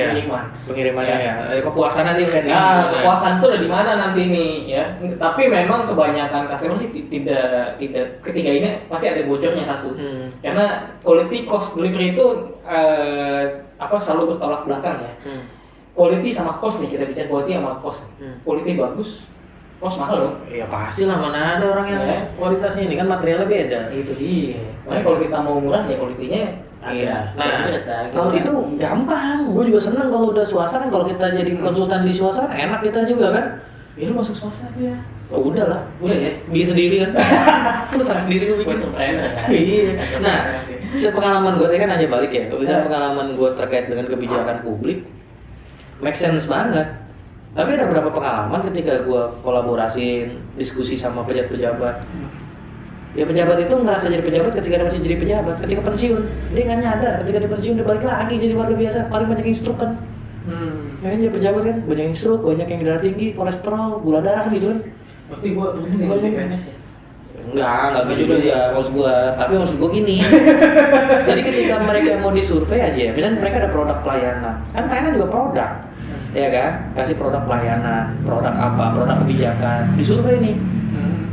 pengirimannya ya. Kepuasan nanti kan. Nah, kepuasan itu ada di mana nanti nih ya. Tapi memang kebanyakan customer sih tidak ketiga ini pasti ada bocornya satu. Karena quality, cost, delivery itu selalu bertolak belakang ya. Quality sama cost nih, kita bicara quality sama cost. Quality bagus, cost mahal dong. Iya pasti lah, mana ada orang yang kualitasnya ini kan materialnya beda. Itu dia. Makanya kalau kita mau murah ya kualitinya. Iya. Nah, kalau itu gampang. Gue juga seneng kalau udah swasta kan, kalau kita jadi konsultan di swasta kan enak kita juga kan. Ya lu masuk swasta aja. Oh udah lah, udah ya. Bikin sendiri kan. Perusahaan sendiri gue bikin. Iya. Nah, sepengalaman gue tadi kan hanya balik ya. Udah pengalaman gue terkait dengan kebijakan publik, make sense banget. Tapi ada beberapa pengalaman ketika gue kolaborasi, diskusi sama pejabat-pejabat. Ya pejabat itu ngerasa jadi pejabat ketika dia masih jadi pejabat, ketika pensiun dia nggak nyadar, ketika dia pensiun dia balik lagi jadi warga biasa, paling banyak instruk kan. Ya kan jadi pejabat kan, banyak instruk, banyak yang darah tinggi, kolesterol, gula darah kan gitu kan. Berarti gua jadi PNS ya? Enggak juga ya maksud gua, tapi maksud gua gini. Jadi ketika mereka mau disurvei aja, misalnya mereka ada produk pelayanan, kan pelayanan juga produk, ya kan? Kasih produk pelayanan, produk apa, produk kebijakan, disurvei nih.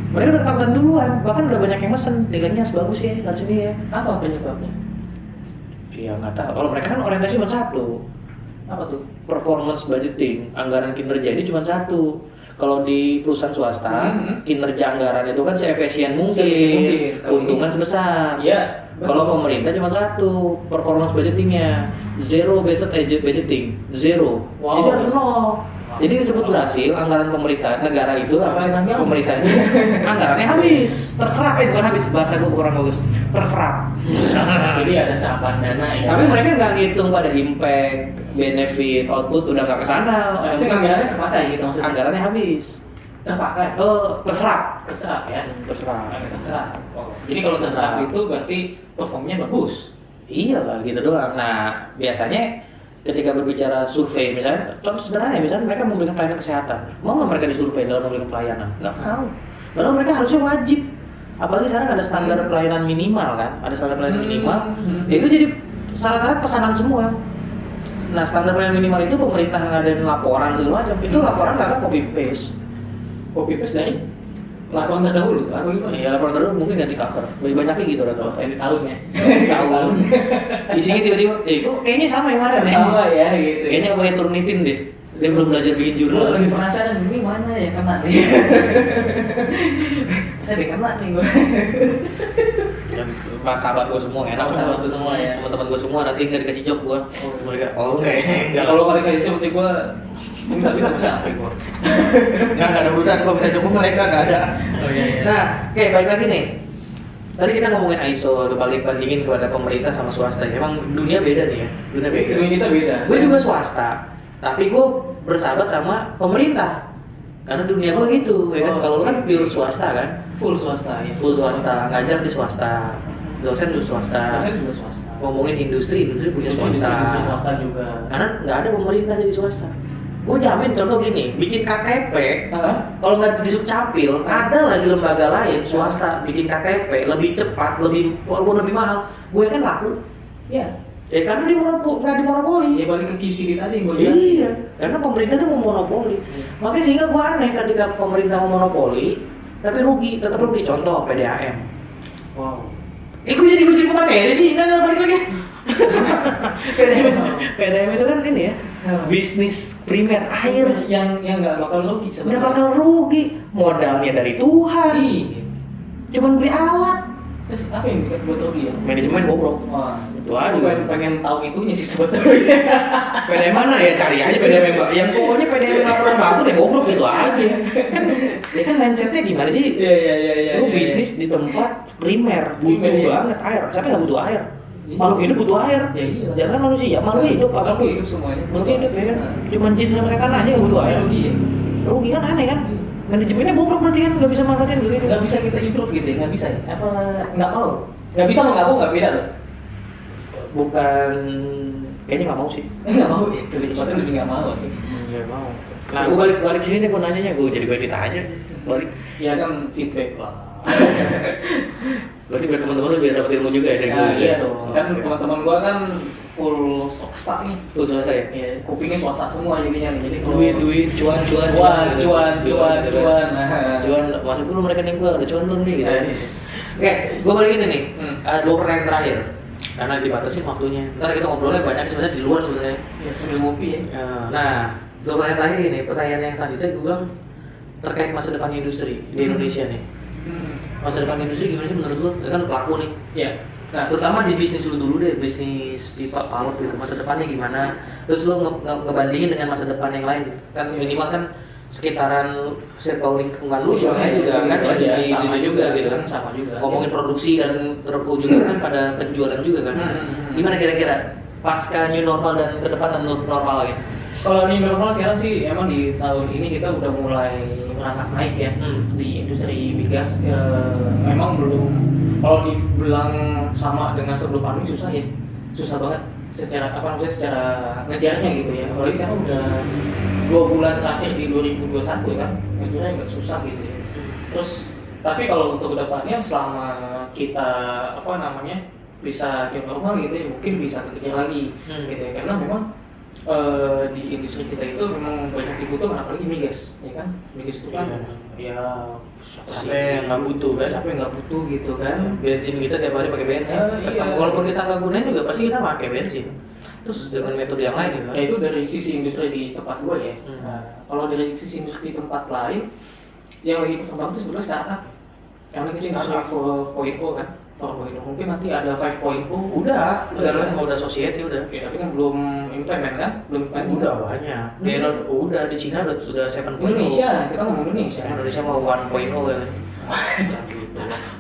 Mereka udah ketakutan duluan, bahkan udah banyak yang mesen, nilainya sebagus ya, harus ini ya. Apa penyebabnya? Iya nggak tahu. Kalau mereka kan orientasi cuma satu. Apa tuh? Performance budgeting, anggaran kinerja ini cuma satu. Kalau di perusahaan swasta, kinerja anggaran itu kan seefisien mungkin, keuntungan sebesar. Iya. Kalau pemerintah cuma satu, performance budgetingnya, zero based budgeting, zero. Jadi harus nol. Jadi disebut berhasil anggaran pemerintah negara itu pemerintah itu anggarannya habis, terserap bukan habis, bahasa gue kurang bagus, terserap. Jadi ada serapan dana ya. Tapi mereka nggak ngitung pada impact, benefit, output udah nggak kesana. Itu anggarannya kepakai gitu maksudnya. Anggarannya habis. Terpakai. Terserap. Terserap ya. Terserap. Jadi kalau terserap itu berarti performnya bagus. Iya lah gitu doang. Nah biasanya ketika berbicara survei misalnya, contoh sederhana misalnya mereka memberikan pelayanan kesehatan, mau nggak mereka disurvei dalam memberikan pelayanan? Nggak mau. Padahal mereka harusnya wajib. Apalagi sekarang ada standar pelayanan minimal kan, ada standar pelayanan minimal. Itu jadi syarat-syarat pesanan semua. Nah standar pelayanan minimal itu pemerintah ngadain laporan segala macam, itu laporan rata copy paste dari laporan terdahulu atau gimana? Iya laporan terdahulu mungkin ganti cover, lebih banyaknya gitu rata-rata. Ganti tahunnya. Tahun. Isinya tiba-tiba, kok kayaknya sama yang kemarin ya? Sama ya gitu. Kayaknya nggak pakai turnitin deh. Dia belum belajar bikin jurnal. Gue lagi penasaran ini mana ya kena nih. Saya udah kena nih gue. Pas sahabat gue semua enak. Sahabat gue semua ya. Teman-teman gue semua nanti nggak dikasih job gue. Mereka, enggak. Kalau mereka seperti gue minta bisa apa gue? Nggak ada urusan gue minta job mereka nggak ada. Oh iya. Nah, oke balik lagi nih. Tadi kita ngomongin ISO, balik bandingin kepada pemerintah sama swasta. Emang dunia beda nih ya. Dunia kita beda. Gue juga swasta, tapi gue bersahabat sama pemerintah. Karena dunia gue gitu, ya kan? Kalau lu kan pure swasta kan? Full swasta ya. Full swasta, ngajar di swasta, dosen di swasta. Dosen juga swasta. Ngomongin industri punya swasta. Industri swasta juga. Karena nggak ada pemerintah jadi swasta. Gue jamin contoh gini, bikin KTP, kalau nggak di Sukcapil, ada lagi lembaga lain swasta bikin KTP lebih cepat, walaupun lebih mahal, gue kan laku. Iya. Ya karena nggak dimonopoli. Ya balik ke QCD tadi gue jelasin. Iya, karena pemerintah tuh mau monopoli. Makanya sehingga gue aneh ketika pemerintah mau monopoli, tapi rugi, tetap rugi. Contoh PDAM. Wow. Gue jadi materi sih, nggak balik lagi. PDAM itu kan ini ya, bisnis primer air yang nggak bakal rugi sebenarnya. Nggak bakal rugi, modalnya dari Tuhan. Iya. Cuman beli alat. Terus apa yang bikin buat rugi ya? Manajemen bobrok. Wah, itu aja. Pengen tahu itunya sih sebetulnya. PDAM mana ya, cari aja PDAM yang pokoknya PDAM laporan bagus ya bobrok gitu aja. Kan ya kan mindsetnya gimana sih? Iya. Lu bisnis di tempat primer butuh banget air. Siapa nggak butuh air? Makhluk hidup butuh air. Ya iya. Jangan manusia, makhluk hidup apa? Makhluk hidup semuanya. Makhluk hidup ya kan. Cuman jin sama setan aja yang butuh air. Rugi ya. Rugi kan aneh kan? Manajemennya bobrok berarti kan nggak bisa manfaatin duit. Nggak bisa kita improve gitu ya? Nggak bisa ya? Apa nggak mau? Nggak bisa menggabung nggak beda loh. Bukan Kayaknya nggak mau sih. Nggak mau ya, lebih tepatnya lebih nggak mau sih. Nggak mau. Nah, gue balik sini deh, gue nanyanya, gue jadi gue cerita aja balik. Ya kan feedback lah. Berarti biar teman-teman lu biar dapat ilmu juga ya dari gue. Iya dong. Kan Oke. teman-teman gua kan full swasta nih. Tuh selesai ya. Iya, kupingnya swasta semua jadinya nih. Jadi kalau Duit, cuan, cuan, gitu. Nah. Cuan, masuk dulu mereka nih gue, ada cuan belum nih gitu. Eh. Oke, gue balik ini nih. Hmm. Dua pertanyaan terakhir. Karena dibatasin waktunya. Ntar kita ngobrolnya banyak sebenarnya di luar sebenarnya. Ya sambil ngopi ya. Nah, dua pertanyaan terakhir ini. Pertanyaan yang selanjutnya gue bilang terkait masa depan industri di Indonesia nih. Masa depan industri gimana sih menurut lu? Ya kan pelaku nih. Iya. Nah, Terutama di bisnis lu dulu deh, bisnis pipa palut gitu. Masa depannya gimana? Terus lu ngebandingin dengan masa depan yang lain. Kan minimal kan sekitaran circle lingkungan lu juga kan industri sama itu juga gitu kan. Sama juga. Ngomongin produksi dan terujungnya kan pada penjualan juga kan. Gimana kira-kira pasca new normal dan ke depan normal lagi? Kalau di normal sekarang sih emang di tahun ini kita udah mulai merangkak naik ya di industri migas. Memang belum, kalau dibilang sama dengan sebelum pandemi susah ya, susah banget secara secara ngejarnya gitu ya. Apalagi sekarang udah 2 bulan terakhir di 2021 kan, ngejarnya agak susah gitu ya. Terus tapi kalau untuk kedepannya selama kita bisa new normal gitu ya, mungkin bisa kejar lagi gitu ya, karena memang di industri kita itu memang banyak dibutuhkan, apalagi migas, ya kan? Migas itu kan ya Siapa yang nggak butuh kan? Siapa yang nggak butuh gitu kan? Bensin kita tiap hari pakai bensin. Iya. Walaupun kita nggak gunain juga pasti kita pakai bensin. Terus dengan metode yang lain gitu. Ya itu dari sisi industri di tempat gue ya. Hmm. Nah, kalau dari sisi industri di tempat lain, yang lagi berkembang itu sebetulnya startup. Yang lagi industri 4.0 kan? 4.0. Mungkin nanti ada 5.0. Udah kan mau udah society udah. Ya, tapi kan belum implement kan? Belum implement. Udah banyak. Udah di Cina udah 7.0. Indonesia, kita ngomong Indonesia. Indonesia mau 1.0 kan.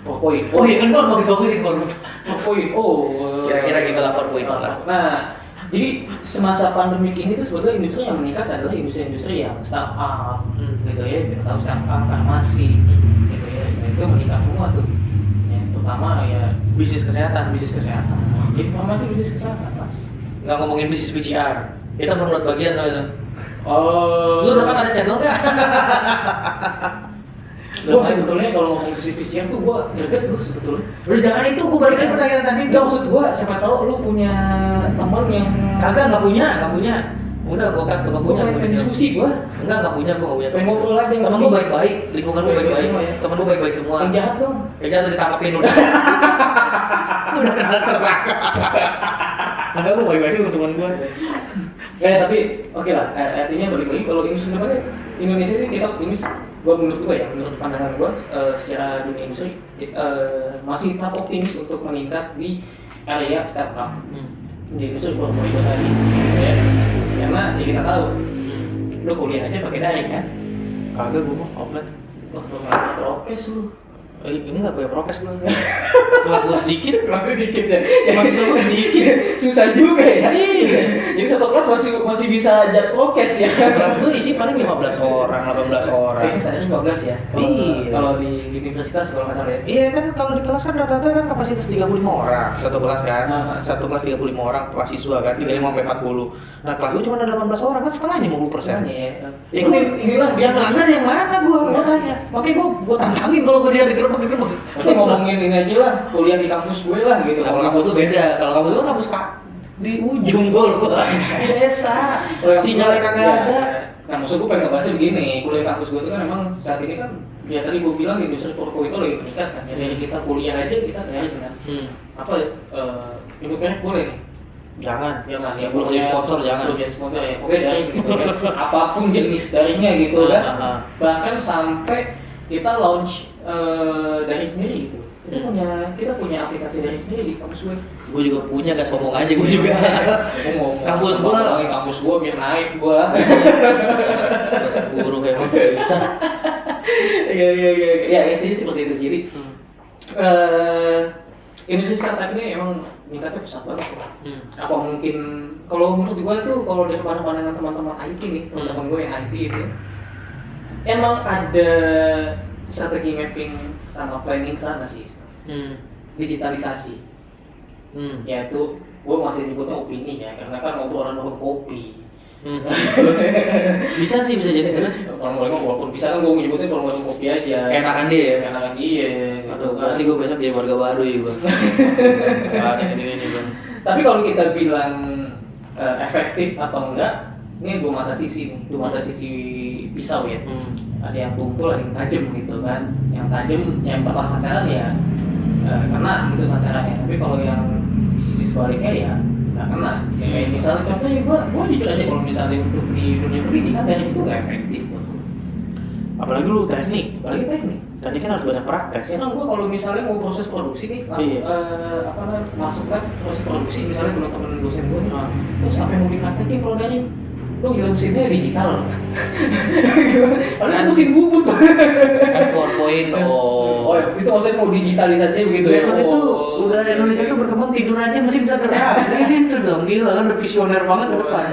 4.0. Oh iya kan gua bagus-bagus sih gua lupa. 4.0. Kira-kira gitu lah 4.0 lah. Nah, jadi semasa pandemi ini tuh sebetulnya industri yang meningkat adalah industri-industri yang startup, gitu ya, kita tahu startup, farmasi, gitu ya, itu meningkat semua tuh. Ya, terutama ya Bisnis kesehatan. informasi bisnis kesehatan. Mas. Nggak ngomongin bisnis PCR. Kita belum buat bagian loh itu. Oh, Lu udah kan ada channel nggak? Gua sebetulnya kalau ngomong bisnis PCR tuh gua greget lu sebetulnya. Udah jangan itu, gua balik lagi pertanyaan tadi. Enggak, maksud gua siapa tahu lu punya teman yang Nggak punya. Udah gua kan nggak punya. pengen diskusi gua. Nggak punya. Pengen ngobrol aja, nggak Temen punya. lu baik-baik, lingkungan lu Baik-baik baik-baik. semua ya. Temen lu baik-baik semua. Yang jahat dong. Yang jangan ditangkapin udah. Udah kena tersangka. Enggak, gua baik-baik sama teman gua. Tapi oke lah, artinya balik lagi kalau industri depannya Indonesia ini menurut gua ya, menurut pandangan gua secara dunia industri masih tetap optimis untuk meningkat di area startup di industri 4.0 tadi, ya. Karena ya kita tahu, lu kuliah aja pakai daring kan? Kagak gua mah offline. Wah, lu nggak prokes lu. Ini nggak pakai prokes gua. Kelas gua sedikit. Kelasnya dikit ya. Masih terus sedikit. Susah juga ya. Iya. Jadi satu kelas masih bisa ajak prokes ya. Kelas gua isi paling 15 orang, 18 orang. Kayaknya standarnya 15 ya. Iya. Kalau di universitas kalau nggak salah ya. Iya kan, kalau di kelas kan rata-rata kan kapasitas 35 orang satu kelas kan. Ah. Satu kelas 35 orang mahasiswa kan, 35 sampai 40. Nah, kelas gua cuma ada 18 orang kan, setengahnya 50%. Ya. Ya, gua, Inilah yang melanggar yang mana gua tanya. Makanya gua tantangin kalau gua dia digerebek. Kita ngomongin ini aja lah, kuliah di kampus gue lah gitu. Kalau kampus tuh beda. Kalau kampus tuh kan kampus di ujung gua di desa. Sinyalnya kagak ada. Nah, maksud gue pengen ngebahasnya begini, kuliah kampus gue itu kan memang saat ini kan, ya tadi gue bilang industri 4.0 itu lagi meningkat kan. Ya, dari kita kuliah aja kita dari dengan nyebut merek boleh nih. Jangan. Jangan ya, Belum jadi sponsor jangan. Belum jadi sponsor ya. Oke, dari gitu kan. Apapun jenis darinya gitu kan. Bahkan sampai kita launch dari sendiri gitu. Kita punya aplikasi dari sendiri di kampus gue. Gue juga punya, gak sombong aja gue juga. Kampus gue biar naik gue. Guru emang susah. Ya intinya seperti itu sih. Jadi industri startup ini emang meningkatnya pesat banget. Apa mungkin kalau menurut gue tuh, kalau dari pandangan teman-teman IT nih, teman-teman gue yang IT itu, emang ada strategi mapping sama planning sana sih. Digitalisasi, yaitu gue masih nyebutnya opini ya, karena kan obrolan orang kopi. Bisa sih, bisa jadi terus. Orang walaupun bisa kan gue nyebutnya orang kopi aja. Enakan dia ya. Enakan dia. Aduh, berarti gue besok jadi warga baru juga. Ini bang. Tapi kalau kita bilang efektif atau enggak, ini dua mata sisi nih, dua mata sisi pisau ya. Ada yang tumpul, ada yang tajam gitu kan. Yang tajam, yang tepat sasaran ya kena gitu sasarannya. Tapi kalau yang sisi sebaliknya ya nggak kena. Kayak misalnya contohnya gue jujur aja kalau misalnya untuk di dunia pendidikan teknik itu nggak efektif. Apalagi lu teknik. Apalagi teknik. Teknik kan harus banyak praktek. Ya kan gue kalau misalnya mau proses produksi nih, masuk kan proses produksi misalnya teman-teman dosen gue nih, terus apa yang mau dipraktekin kalau dari lo gila mesinnya digital. Padahal itu mesin bubut. Kan 4.0. Oh ya, itu maksudnya mau digitalisasi begitu ya? Besok itu udah Indonesia itu berkembang tidur aja masih bisa gerak. Itu dong gila kan udah visioner banget ke depan.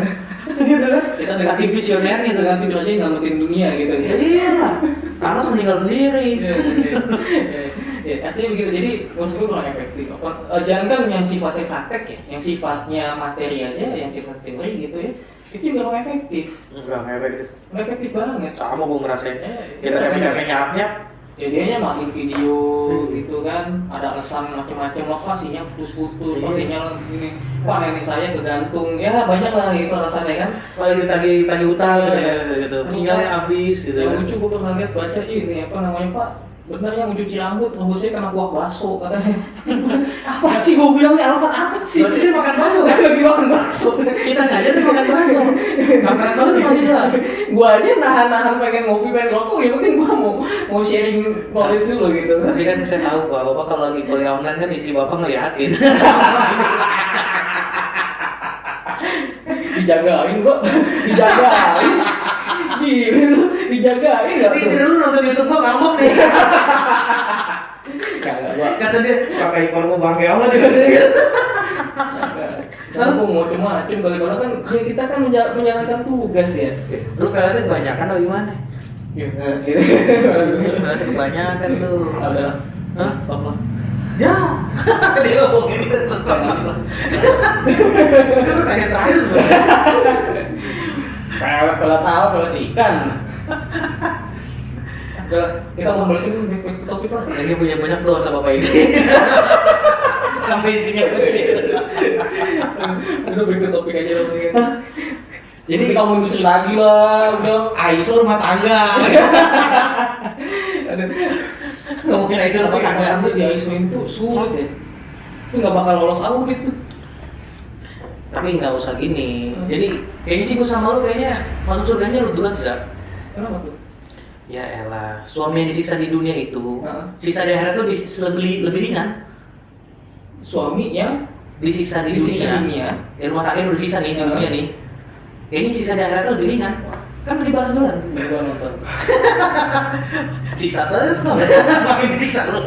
Gitu kan? Kita saking visionernya dengan tidur aja nyelamatin dunia gitu ya. Iya. Thanos meninggal sendiri. Ya, artinya begitu. Jadi menurut gue kurang efektif. Jangan kan yang sifatnya praktek ya, yang sifatnya materi aja, yang sifat teori gitu ya. Itu juga kurang efektif. Enggak efektif. Nggak efektif banget. Sama gue ngerasain. Kita capek nyap. Jadinya matiin video gitu kan, ada alasan macam-macam lah, Pak sinyal putus-putus, Pak sinyal ini, Pak nenek saya kegantung, ya banyak lah itu alasannya kan. Paling ditagih utang gitu. Sinyalnya habis gitu. Yang lucu gue pernah lihat baca ini apa namanya Pak, benar yang mencuci rambut saya kena kuah bakso katanya. Apa sih gue bilangnya alasan apa sih? Berarti dia makan bakso kan? Lagi makan bakso. Kita nggak aja dia makan bakso. Kapan banget mahasiswa. Gue aja nahan pengen ngopi pengen rokok, yang penting gue mau sharing knowledge dulu gitu. Tapi kan saya tahu Pak, Bapak kalau lagi kuliah online kan istri Bapak ngeliatin. Dijagain gua, dijagain. Gila lu, dijagain enggak? Istri lu nonton YouTube gua ngambek nih. Enggak gua. Kata dia, pakai ikonmu bangke amat ya. Aku mau macam-macam kali-kali kan ya kita kan menjalankan tugas ya. Lu pelatnya kebanyakan atau gimana? Ya, gitu. Pelatnya kebanyakan tuh. Ada. Hah? Stop lah. Ya. Dia ngomongin itu stop. Itu pertanyaan terakhir sebenarnya. Kalau tahu kalau ikan. Udah, kita mau balik ke topik lah. Ini punya banyak dosa Bapak ini. Sampai istrinya begitu. Udah balik ke topik aja lah. Jadi kita mau industri lagi lah, udah. ISO rumah tangga. Ngomongin ISO rumah tangga. Di ISO itu sulit ya. Itu nggak bakal lolos audit tuh. Tapi nggak usah gini. Jadi kayaknya sih gue sama lu kayaknya masuk surganya lu duluan sih. Kenapa tuh? Ya elah, suami yang disiksa di dunia itu, sisa di akhirat tuh lebih ringan. Suami yang disiksa di dunia. Ya rumah tangga udah sisa nih di dunia nih. Kayaknya sisa di akhirat tuh lebih ringan. Kan dibalas duluan. Gua nonton. Siksa terus loh. Makin disiksa lu.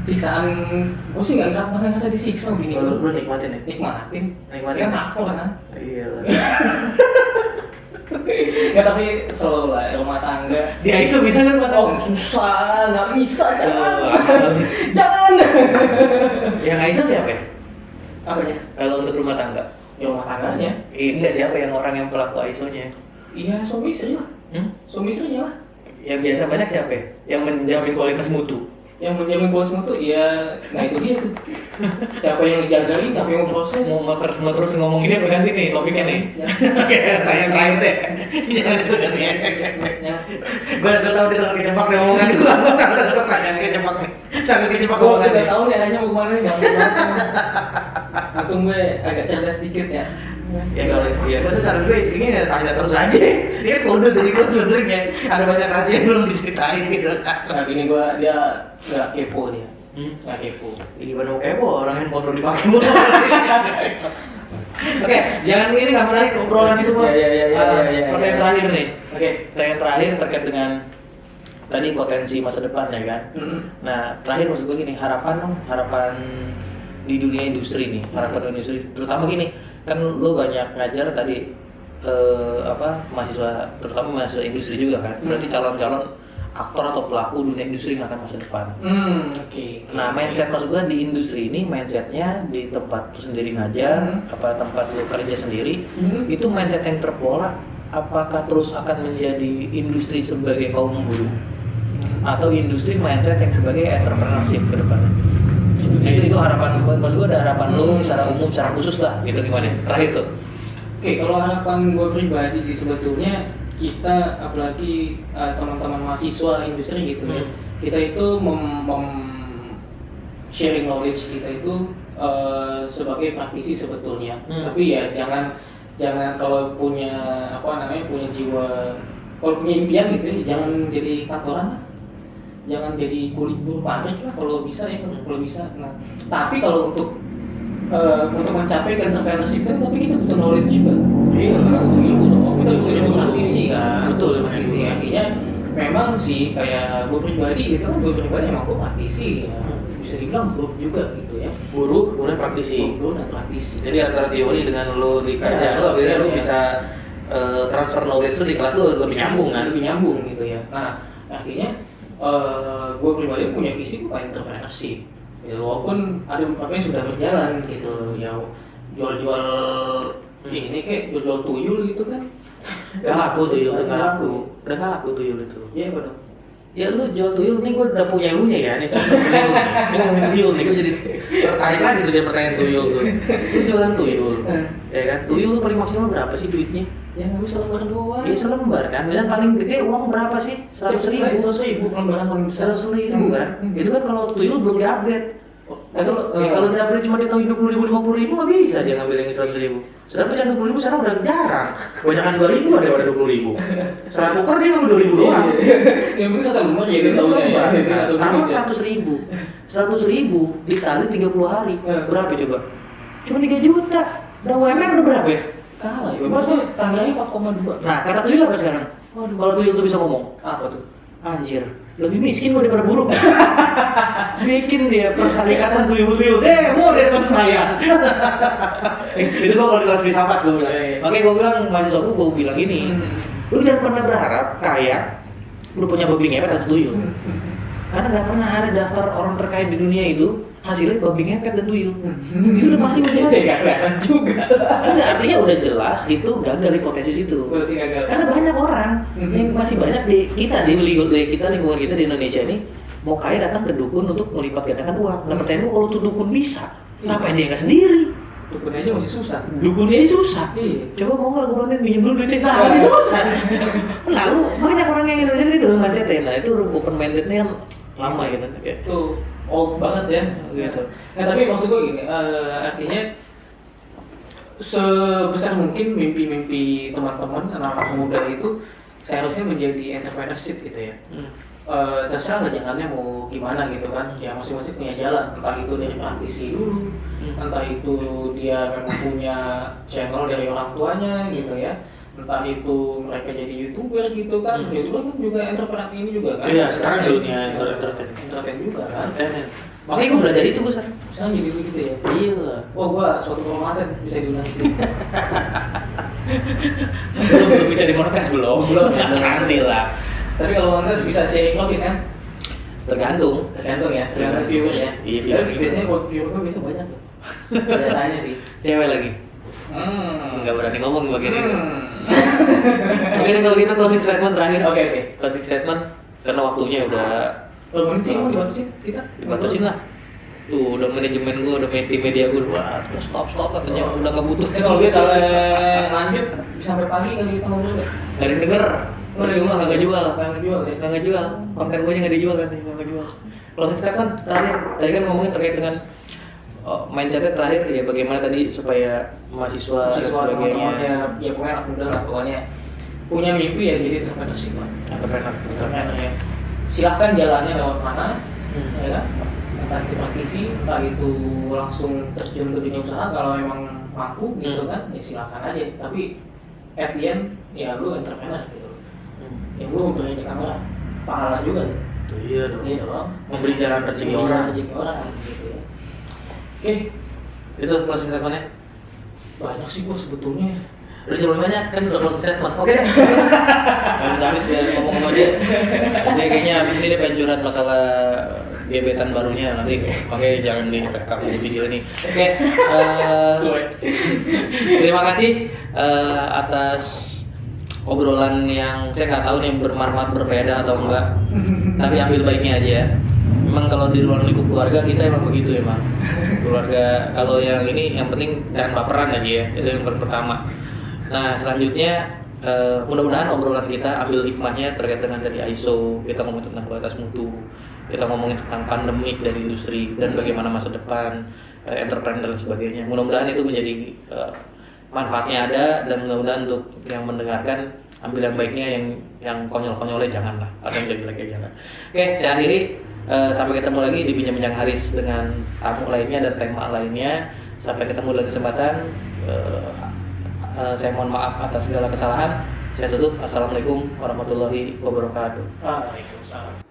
Siksaan, gue sih nggak ngerasa disiksa begini. Lu nikmatin ya? Nikmatin. Nikmatin. Kan aktor kan? Iya lah. Nggak, tapi selalu lah rumah tangga. Di ISO bisa kan rumah tangga? Oh susah, nggak bisa, jangan. Jangan. Yang ISO siapa ya? Apanya? Kalau untuk rumah tangga? Ya rumah tangganya. Enggak, siapa yang orang yang pelaku ISO-nya? Iya, suami istri lah. Suami istrinya lah. Yang biasa banyak siapa ya? Yang menjamin kualitas mutu? Yang menjamin kualitas mutu, ya, nah itu dia tuh. Siapa yang ngejagain, siapa yang proses. Mau terus ngomong ini apa ganti nih topiknya nih? Oke, tanya terakhir deh. Jangan itu ganti. Gue tahu dia takut kejebak nih omongan gue. Gue takut pertanyaan kejebak nih. Takut kejebak Gue omongan udah nih. tahu nih arahnya mau kemana nih, nggak untung gue agak cerdas sedikit ya. Ya kalau ya gue saran gue istrinya ya tanya terus aja. Dia kan kode dari gue sebenarnya ada banyak rahasia yang belum diceritain gitu. Nah gini dia nggak kepo dia. Nggak kepo. Ya, gimana mau kepo orang yang motor dipakai motor. Oke, jangan ini nggak menarik obrolan itu Pak. Ya. Pertanyaan terakhir nih. Oke. Pertanyaan terakhir terkait dengan tadi potensi masa depan ya kan. Nah terakhir maksud gue gini, harapan di dunia industri nih, harapan di industri terutama gini, kan lu banyak ngajar tadi mahasiswa, terutama mahasiswa industri juga kan. Berarti calon-calon aktor atau pelaku dunia industri yang akan masa depan. Oke. Nah, mindset maksud gue di industri ini, mindsetnya di tempat lu sendiri ngajar, apa tempat lu kerja sendiri, itu mindset yang terpola. Apakah terus akan menjadi industri sebagai kaum buruh, atau industri mindset yang sebagai entrepreneurship ke depannya? Itu harapan, maksud gue ada harapan lu secara umum, secara khusus lah, gitu gimana? Terakhir tuh. Oke, kalau harapan gue pribadi sih sebetulnya kita, apalagi teman-teman mahasiswa industri gitu ya, kita itu sharing knowledge kita itu sebagai praktisi sebetulnya. Tapi ya jangan kalau punya punya jiwa, kalau punya impian gitu ya, jangan jadi kantoran lah. Jangan jadi kulit buruh pabrik lah kalau bisa ya, kalau bisa. Nah, tapi kalau untuk mencapai ke entrepreneurship itu, tapi kita butuh knowledge juga. Iya, kita butuh ilmu dong. Kita butuh ilmu praktisi kan. Betul, praktisi. Artinya memang sih kayak gue pribadi gitu kan, gue pribadi emang gue praktisi ya. Bisa dibilang buruh juga gitu ya. Buruh, kemudian praktisi. Buruh dan praktisi. Jadi antara teori dengan lo di kerja, lo akhirnya lo bisa transfer knowledge lo di kelas lo lebih nyambung kan? Lebih nyambung gitu ya. Nah, artinya gue pribadi punya visi bukan entrepreneurship. Ya, walaupun ada beberapa yang sudah berjalan gitu, ya jual-jual ini kayak jual-jual tuyul gitu kan. Gak laku tuyul, udah gak laku tuyul itu. Iya benar. Ya lu jual tuyul, nih gue udah punya elunya ya, nih contoh tuyul nih. Ini ngomongin tuyul nih, gue jadi tertarik lagi tuh jadi pertanyaan tuyul tuh. Lu jualan tuyul, ya kan? Tuyul lu paling maksimal berapa sih duitnya? Ya nggak bisa lembar doang. Iya selembar kan, dan paling gede uang berapa sih? 100.000 lembaran paling besar. 100.000 kan? Itu kan kalau tuyul belum di-upgrade. Kalau di-upgrade cuma dia tahu 20.000, 50.000 nggak bisa dia ngambil yang 100.000. Sedangkan pecahan 20.000 sekarang udah jarang. Kebanyakan 2.000 ada daripada 20.000. Setelah tukar dia ngambil 2.000 doang. Yang penting 1 lembar ya dia tahu ya. Taruh 100.000. 100.000 dikali 30 hari. Berapa coba? Cuma 3 juta. Dan UMR udah berapa ya? Kalah ya. Berarti tangganya 4,2. Nah, kata tuyul apa sekarang? Waduh, kalau tuyul tuh bisa ngomong. Apa tuh? Anjir, lebih miskin lo daripada buruh. Bikin dia persyaratan tuyul-tuyul. Mau daripada saya. Itu kalau di kelas filsafat gue bilang. Makanya gue bilang mahasiswa gue bilang gini. Lu jangan pernah berharap kayak lu punya babi ngepet atau tuyul. Karena nggak pernah ada daftar orang terkaya di dunia itu hasilnya babi ngepet dan tuyul. Itu udah pasti udah jelas. Nggak kelihatan juga. Enggak, artinya udah jelas itu gagal hipotesis itu. Karena banyak orang yang masih banyak di kita di lingkungan kita di Indonesia ini mau kaya datang ke dukun untuk melipat gandakan uang. Nah pertanyaan gue, kalau tuh dukun bisa, ngapain dia nggak sendiri? Dukun aja masih susah. Dukunnya aja susah. Iya. Coba mau nggak gue bantuin pinjam dulu duitnya? Nah masih susah. Lalu banyak orang yang Indonesia itu mindsetnya. Nah itu open mindednya kan lama gitu. Itu old banget ya. Gitu. Nah tapi maksud gue gini, artinya sebesar mungkin mimpi-mimpi teman-teman anak-anak muda itu seharusnya menjadi entrepreneurship gitu ya. Terserah nggak jalannya mau gimana gitu kan, ya masing-masing punya jalan, entah itu dari praktisi dulu, entah itu dia memang punya channel dari orang tuanya gitu ya, entah itu mereka jadi YouTuber gitu kan. YouTuber kan juga entrepreneur ini juga kan. Iya, sekarang dunia entertain juga kan. Makanya gue belajar itu gue sekarang jadi begitu ya. Iya. Oh gua suatu kehormatan bisa diundang sih. belum bisa dimonetis belum nanti lah. Tapi kalau monetis bisa sharing profit kan? Tergantung ya, tergantung viewer ya. Iya, viewer. Tapi biasanya buat viewer gue biasa banyak loh. Biasanya sih. Cewek lagi. Nggak berani ngomong bagian itu. Oke, kalau gitu closing statement terakhir. Oke. Closing statement karena waktunya udah. Kalau menit sih mau dibatasin kita? Dibatasin lah. Tuh udah manajemen gue, udah media gue, wah stop katanya udah nggak butuh. Kalau misalnya lanjut sampai pagi kali kita ngobrol deh. Dari denger. Cuma nggak jual. Nggak jual. Konten gue nggak dijual kan, nggak jual. Closing statement terakhir. Tadi kan ngomongin terkait dengan mindsetnya terakhir ya, bagaimana tadi supaya mahasiswa dan sebagainya. Ya pokoknya anak muda lah pokoknya punya mimpi ya jadi entrepreneurship lah. Entrepreneur ya. Silahkan jalannya lewat mana, ya kan? Entah itu praktisi, entah itu langsung terjun ke dunia usaha kalau memang mampu gitu kan, ya silahkan aja. Tapi at the end ya lu entrepreneur gitu. Ya lu mempunyai kamera, pahala juga. Iya dong. Iya dong. Memberi jalan rezeki orang. Gitu ya. Oke, itu closing statementnya. banyak sih gua sebetulnya. Udah coba banyak kan udah closing statement. Oke deh. Nggak bisa habis biar ngomong sama dia. Dia kayaknya habis ini dia pengen curhat masalah gebetan barunya nanti. Oke, jangan direkam di video ini. Oke. Terima kasih atas obrolan yang saya nggak tahu nih bermanfaat berbeda atau enggak. Tapi ambil baiknya aja ya. Memang kalau di ruang lingkup keluarga kita emang begitu emang. Keluarga kalau yang ini yang penting jangan baperan aja ya. Itu yang pertama. Nah selanjutnya mudah-mudahan obrolan kita ambil hikmahnya terkait dengan dari ISO, kita ngomong tentang kualitas mutu, kita ngomongin tentang pandemik dari industri dan bagaimana masa depan, entrepreneur dan sebagainya. Mudah-mudahan itu menjadi manfaatnya ada dan mudah-mudahan untuk yang mendengarkan ambil yang baiknya, yang konyol-konyolnya janganlah, atau yang jelek-jeleknya jangan. Oke, saya akhiri. Sampai ketemu lagi di Bincang-Bincang Haris dengan tamu lainnya dan tema lainnya. Sampai ketemu dalam kesempatan. Saya mohon maaf atas segala kesalahan. Saya tutup. Assalamualaikum warahmatullahi wabarakatuh. Waalaikumsalam.